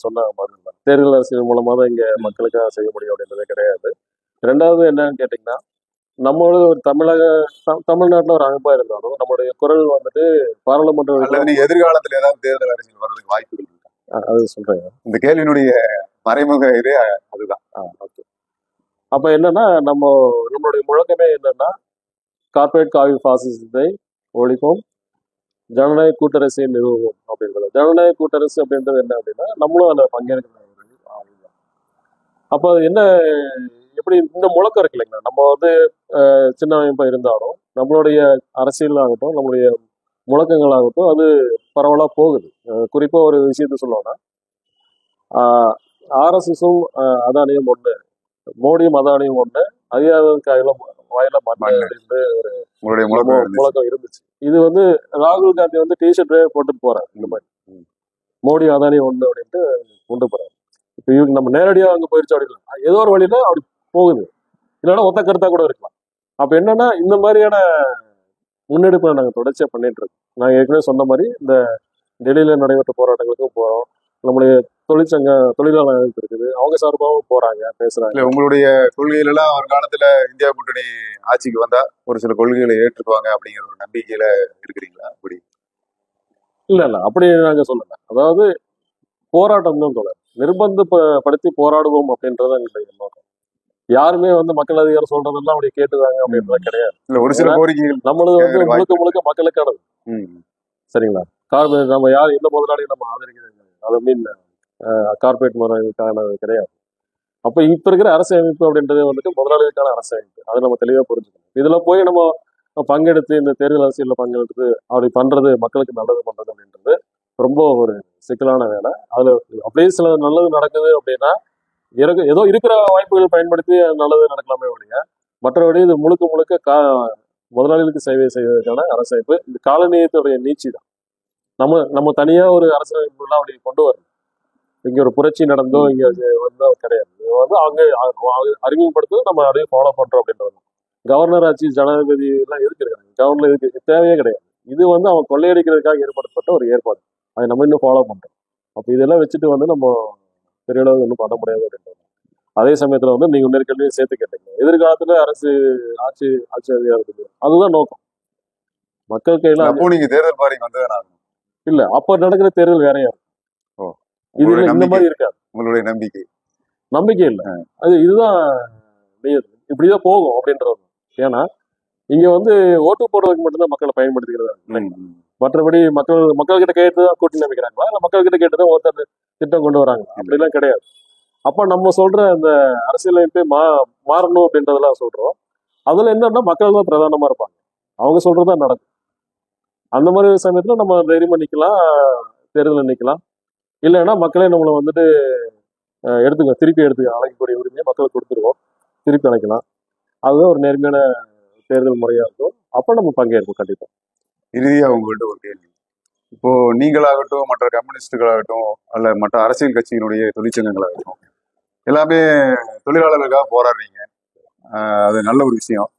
[SPEAKER 2] சொன்ன மாதிரி தேர்தல் அரசியல் மூலமா தான் இங்க மக்களுக்காக செய்ய முடியும் அப்படின்றதே கிடையாது. ரெண்டாவது என்னன்னு கேட்டீங்கன்னா, நம்மளோட ஒரு தமிழ்நாட்டுல ஒரு அமைப்பா இருந்தாலும் நம்மளுடைய குரல் வந்துட்டு பாராளுமன்ற
[SPEAKER 1] எதிர்காலத்துல ஏதாவது தேர்தல் அரசியல் வர்றதுக்கு வாய்ப்புகள் இருக்கா?
[SPEAKER 2] அது சொல்றேன்.
[SPEAKER 1] இந்த கேள்வியினுடைய மறைமுக இதே அதுதான்.
[SPEAKER 2] ஓகே. அப்ப என்னன்னா நம்மளுடைய முழக்கமே என்னன்னா, கார்பரேட் காவி பாசிசத்தை ஒழிப்போம், ஜனநாயக கூட்டரசை நிறுவுவோம் அப்படின்றது. ஜனநாயக கூட்டரசு அப்படின்றது என்ன அப்படின்னா நம்மளும் அதில் பங்கேற்கிற ஆளுங்க. அப்போ என்ன எப்படி இந்த முழக்கம் இருக்கு இல்லைங்களா? நம்ம வந்து சின்ன அமைப்பா இருந்தாலும் நம்மளுடைய அரசியல் ஆகட்டும் நம்மளுடைய முழக்கங்களாகட்டும் அது பரவலா போகுது. குறிப்பா ஒரு விஷயத்த சொல்லணும்னா RSSம் அதானியும் ஒண்ணு, மோடியும் அதானியும் ஒண்ணு, அதிகார வாயில மண்ணு அப்படின்னு ஒரு முழக்கம் இருந்துச்சு. இது வந்து ராகுல் காந்தி வந்து டிஷர்ட்டே போட்டுட்டு போறாரு. இந்த மாதிரி மோடி அதானி ஒண்ணு அப்படின்ட்டு கொண்டு போறாரு. இப்ப இவங்க நம்ம நேரடியா அங்க போயிடுச்சு அப்படின்னா ஏதோ ஒரு வழியில அப்படி போகுது, இல்லைன்னா ஒத்த கருத்தா கூட இருக்கலாம். அப்ப என்னன்னா இந்த மாதிரியான முன்னெடுப்பை நாங்க தொடர்ச்சியா பண்ணிட்டு இருக்கோம். நாங்க ஏற்கனவே சொன்ன மாதிரி இந்த டெல்லியில நடைபெற்ற போராட்டங்களுக்கும் போறோம். நம்மளுடைய தொழிலாளர் அமைப்பு இருக்குது, அவங்க சார்பாகவும் போறாங்க, பேசுறாங்க.
[SPEAKER 1] உங்களுடைய கொள்கைகள் எல்லாம் ஒரு காலத்துல இந்தியா கூட்டணி ஆட்சிக்கு வந்தா ஒரு சில கொள்கைகளை ஏற்றுக்குவாங்க அப்படிங்கிற ஒரு நம்பிக்கையில இருக்கிறீங்களா? அப்படி
[SPEAKER 2] இல்ல அப்படி நாங்க சொல்லல. அதாவது போராட்டம் தான் தொடர், நிர்பந்தப்படுத்தி போராடுவோம் அப்படின்றத எங்களுடைய நோக்கம். யாருமே வந்து மக்கள் அதிகாரம் சொல்றதெல்லாம் அப்படி கேட்டுவாங்க அப்படின்றது கிடையாது.
[SPEAKER 1] இல்ல ஒரு சில கோரிக்கைகள்
[SPEAKER 2] நம்மளது வந்து முழுக்க மக்களுக்கானது. சரிங்களா? கார்பரேட் நம்ம யார் எந்த முதலாளியும் நம்ம ஆதரிக்கிறது அது மீன் கார்பரேட் முதலாளிகளுக்கானது கிடையாது. அப்ப இப்ப இருக்கிற அரசமைப்பு அப்படின்றது வந்துட்டு முதலாளிகளுக்கான அரசமைப்பு. அதை நம்ம தெளிவா புரிஞ்சுக்கணும். இதுல போய் நம்ம பங்கெடுத்து இந்த தேர்தல் அரசியல்ல பங்கெடுத்து அப்படி பண்றது மக்களுக்கு நல்லது பண்றது அப்படின்றது ரொம்ப ஒரு சிக்கலான வேலை. அதுல அப்படியே சில நல்லது நடக்குது அப்படின்னா ஏதோ இருக்கிற வாய்ப்புகள் பயன்படுத்தி நல்லது நடக்கலாமே ஒழிய மற்றபடி இது முழுக்க முதலாளிகளுக்கு சேவை செய்வதற்கான அரசமைப்பு. இந்த காலநிலையத்துடைய நீட்சி தான். நம்ம தனியா ஒரு அரசமைப்புலாம் அப்படி கொண்டு வரணும். இங்க ஒரு புரட்சி நடந்தோ இங்க வந்தோ கிடையாது. வந்து அவங்க அறிமுகப்படுத்தும், நம்ம அப்படியே ஃபாலோ பண்றோம் அப்படின்றது. கவர்னர் ஆட்சி ஜனாதிபதி எல்லாம் எதுக்கு இருக்காங்க? கவர்னர் இதுக்கு தேவையே கிடையாது. இது வந்து அவன் கொள்ளையடிக்கிறதுக்காக ஏற்படுத்தப்பட்ட ஒரு ஏற்பாடு. அதை நம்ம இன்னும் ஃபாலோ பண்றோம். அப்ப இதெல்லாம் வச்சுட்டு வந்து நம்ம பெரிய அளவுக்கு ஒன்றும் பண்ண முடியாது அப்படின்றது. அதே சமயத்துல வந்து நீங்க இன்னொரு கேள்வியும் சேர்த்து கேட்டீங்க, எதிர்காலத்துல ஆட்சி அதிகாரத்துக்கு அதுதான் நோக்கம். மக்கள் கையில
[SPEAKER 1] நீங்க தேர்தல் பாரி வந்ததுனால
[SPEAKER 2] இல்ல, அப்ப நடக்கிற தேர்தல் வேறையா இது இந்த மாதிரி இருக்காது.
[SPEAKER 1] உங்களுடைய நம்பிக்கை இல்ல,
[SPEAKER 2] அது இதுதான் இப்படிதான் போகும் அப்படின்றது. ஏன்னா இங்க வந்து ஓட்டு போடுறதுக்கு மட்டும்தான் மக்களை பயன்படுத்திக்கிறது. மற்றபடி மக்கள் கிட்ட கேட்டுதான் கூட்டணி அமைக்கிறாங்களா, இல்ல மக்கள் கிட்ட கேட்டுதான் ஒருத்தர் திட்டம் கொண்டு வராங்க அப்படிலாம் கிடையாது. அப்ப நம்ம சொல்ற அந்த அரசியலமைப்பை மாறணும் அப்படின்றதெல்லாம் சொல்றோம். அதுல என்னன்னா மக்கள் தான் பிரதானமா இருப்பாங்க, அவங்க சொல்றதுதான் நடக்கும். அந்த மாதிரி சமயத்துல நம்ம தைரியமா நிக்கலாம், தேர்தலில் நிக்கலாம். இல்லைன்னா மக்களே நம்மளை வந்துட்டு திருப்பி அழைக்கக்கூடிய உரிமையை மக்களுக்கு கொடுத்துருவோம், திருப்பி அழைக்கலாம். அதுதான் ஒரு நேர்மையான தேர்தல் முறையா இருக்கும். அப்ப நம்ம பங்கேற்போம் கண்டிப்பா.
[SPEAKER 1] இறுதியா உங்கள்கிட்ட ஒரு கேள்வி. இப்போ நீங்களாகட்டும், மற்ற கம்யூனிஸ்டுகளாகட்டும், அல்ல மற்ற அரசியல் கட்சியினுடைய தொழிற்சங்கங்களாகட்டும், எல்லாமே தொழிலாளர்களுக்காக போராடுறீங்க. அது நல்ல ஒரு விஷயம்.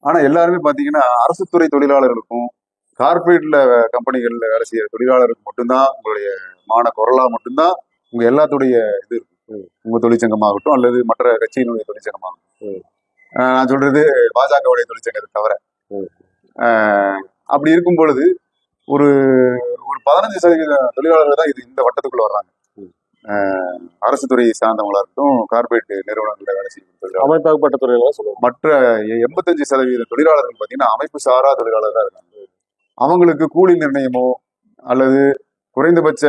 [SPEAKER 1] ஆனா எல்லாருமே பாத்தீங்கன்னா அரசு துறை தொழிலாளர்களுக்கும் கார்பரேட்ல கம்பெனிகள்ல வேலை செய்யற தொழிலாளர்களுக்கு மட்டும்தான் உங்களுடைய குரலா மட்டும்தான் உங்க எல்லாத்துடைய இது இருக்கு. உங்க தொழிற்சங்கமாகட்டும் அல்லது மற்ற கட்சியினுடைய தொழிற்சங்கமாகட்டும். நான் சொல்றது பாஜகவுடைய தொழிற்சங்கத்தை தவிர. அப்படி இருக்கும் பொழுது ஒரு ஒரு 15% தொழிலாளர்கள் தான் இந்த வட்டத்துக்குள்ள வர்றாங்க. அரசு துறையை சார்ந்தவங்களா இருக்கட்டும், கார்பரேட் நிறுவனங்களில் வேலை செய்யும்
[SPEAKER 2] அமைப்பாகப்பட்ட துறைகளாக சொல்லுவோம்.
[SPEAKER 1] மற்ற 85% தொழிலாளர்கள் பார்த்தீங்கன்னா அமைப்பு சாரா தொழிலாளர்களாக இருக்காங்க. அவங்களுக்கு கூலி நிர்ணயமோ அல்லது குறைந்தபட்ச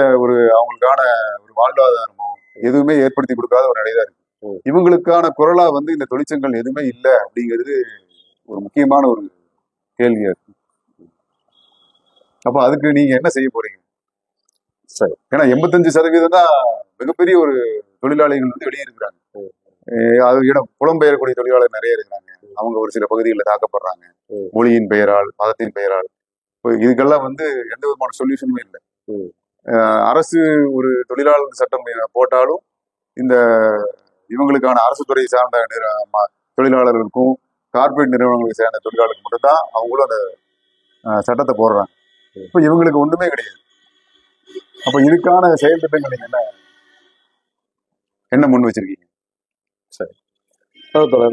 [SPEAKER 1] அவங்களுக்கான ஒரு வாழ்வாதாரமோ எதுவுமே ஏற்படுத்தி கொடுக்காத ஒரு நிலைதான் இருக்கு. இவங்களுக்கான குரலா இந்த தொழிற்சங்கங்கள் எதுவுமே இல்லை அப்படிங்கிறது ஒரு முக்கியமான ஒரு கேள்வியா இருக்கு. அப்ப அதுக்கு நீங்க என்ன செய்ய போறீங்க?
[SPEAKER 2] சரி,
[SPEAKER 1] ஏன்னா 85% தான் மிகப்பெரிய ஒரு தொழிலாளிகள் வெளியே இருக்கிறாங்க. அது புலம்பெயரக்கூடிய தொழிலாளர் நிறைய இருக்கிறாங்க. அவங்க ஒரு சில பகுதிகளில் தாக்கப்படுறாங்க, மொழியின் பெயரால், மதத்தின் பெயரால். இதுக்கெல்லாம் எந்த விதமான சொல்யூஷனுமே இல்லை. அரசு ஒரு தொழிலாளர் சட்டம் போட்டாலும் இந்த இவங்களுக்கான அரசு துறை சார்ந்த தொழிலாளர்களுக்கும் கார்பரேட் நிறுவனங்களுக்கு சேர்ந்த தொழிலாளர்களுக்கு மட்டும்தான் அவங்களும் அந்த சட்டத்தை போடுறாங்க. இப்ப இவங்களுக்கு ஒண்ணுமே கிடையாது. அப்ப இதுக்கான செயல் திட்டங்கள் நீங்க என்ன முன் வச்சிருக்கீங்க?
[SPEAKER 2] சரி,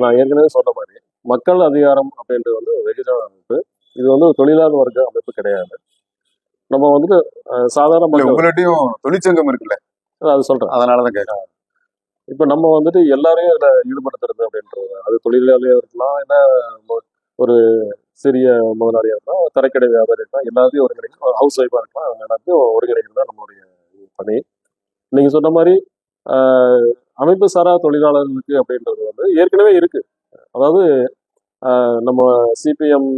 [SPEAKER 2] நான் ஏற்கனவே சொன்ன மாதிரி மக்கள் அதிகாரம் அப்படின்றது வெகுஜன அமைப்பு. இது தொழிலாளர் வர்க்க அமைப்பு கிடையாது. நம்ம சாதாரண
[SPEAKER 1] உங்கள்கிட்டயும் தொழிற்சங்கம் இருக்குல்ல,
[SPEAKER 2] அது சொல்றேன்.
[SPEAKER 1] அதனாலதான் கேட்கலாம்.
[SPEAKER 2] இப்ப நம்ம ஈடுபடுத்துறது அப்படின்றது, அது தொழிலாளியா இருக்கலாம், இல்ல ஒரு சிறிய முதலாளியா இருக்கலாம், தரைக்கடை வியாபாரி இருக்கலாம், எல்லாத்தையும் ஒருங்கிணைக்கணும். ஹவுஸ் ஒய்ஃபா இருக்கலாம், எல்லாத்தையும் ஒருங்கிணைக்கிறது தான் நம்மளுடைய பணி. நீங்க சொன்ன மாதிரி அமைப்பு சாரா தொழிலாளர்களுக்கு அப்படின்றது ஏற்கனவே இருக்கு. அதாவது நம்ம சிபிஎம்,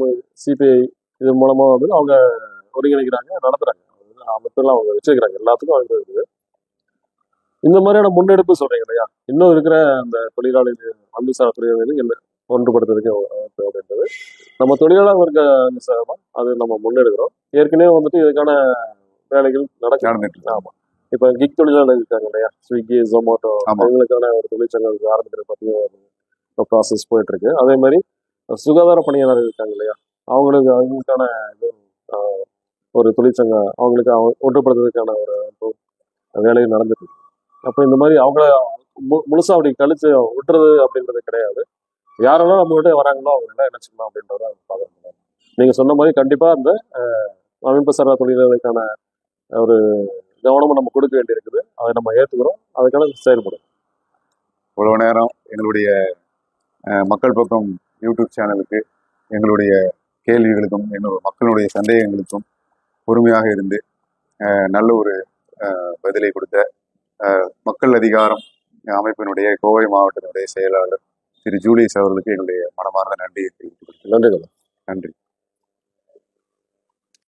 [SPEAKER 2] சிபிஐ இது மூலமா அவங்க ஒருங்கிணைக்கிறாங்க, நடத்துறாங்க. அமைப்பெல்லாம் அவங்க வச்சிருக்கிறாங்க, எல்லாத்துக்கும் அவங்க இருக்குது. இந்த மாதிரியான முன்னெடுப்பு சொல்றீங்க இல்லையா, இன்னும் இருக்கிற அந்த தொழிலாளர்கள் அமைப்பு சாரா தொழிலாளர்கள் ஒன்றுபடுத்துறதுக்கு அப்படின்றது நம்ம தொழிலாளர் வர்க்க சார்பா அது நம்ம முன்னெடுக்கிறோம். ஏற்கனவே இதுக்கான வேலைகள் நடந்துட்டு. ஆமா, இப்ப கிக் தொழிலாளர்கள் இருக்காங்க இல்லையா, ஸ்விக்கி, ஜொமேட்டோ, அவங்களுக்கான ஒரு தொழிற்சங்கம் ஆரம்பிக்கிற பத்தியும் ப்ராசஸ் போயிட்டு இருக்கு. அதே மாதிரி சுகாதார பணியாளர்கள் இருக்காங்க இல்லையா, அவங்களுக்கான ஒரு தொழிற்சங்கம் அவங்களுக்கு ஒன்றுபடுத்துறதுக்கான ஒரு வேலையும் நடந்துட்டு இருக்கு. அப்ப இந்த மாதிரி அவங்கள முழுசா அப்படி கழிச்சு விட்டுறது அப்படின்றது கிடையாது. யாரெல்லாம் நம்ம கிட்ட வராங்களோ அவங்க எல்லாம் என்ன செய்யலாம் அப்படின்றத பார்க்கணும். நீங்க சொன்ன மாதிரி கண்டிப்பா அந்த அமைப்பு சாரா தொழிலாளர்களுக்கான ஒரு கவனமும் நம்ம கொடுக்க வேண்டியிருக்குது. அதை நம்ம ஏற்றுக்கிறோம், அதுக்கான செயல்படும்.
[SPEAKER 1] இவ்வளவு நேரம் எங்களுடைய மக்கள் பக்கம் யூடியூப் சேனலுக்கு எங்களுடைய கேள்விகளுக்கும் மக்களுடைய சந்தேகங்களுக்கும் பொறுமையாக இருந்து நல்ல ஒரு பதிலை கொடுத்த மக்கள் அதிகாரம் அமைப்பினுடைய கோவை மாவட்டத்தினுடைய செயலாளர் திரு ஜூலியஸ் அவர்களுக்கு என்னுடைய மனமார்ந்த நன்றியை தெரிவித்துக் கொள்கிறேன்.
[SPEAKER 2] நன்றி.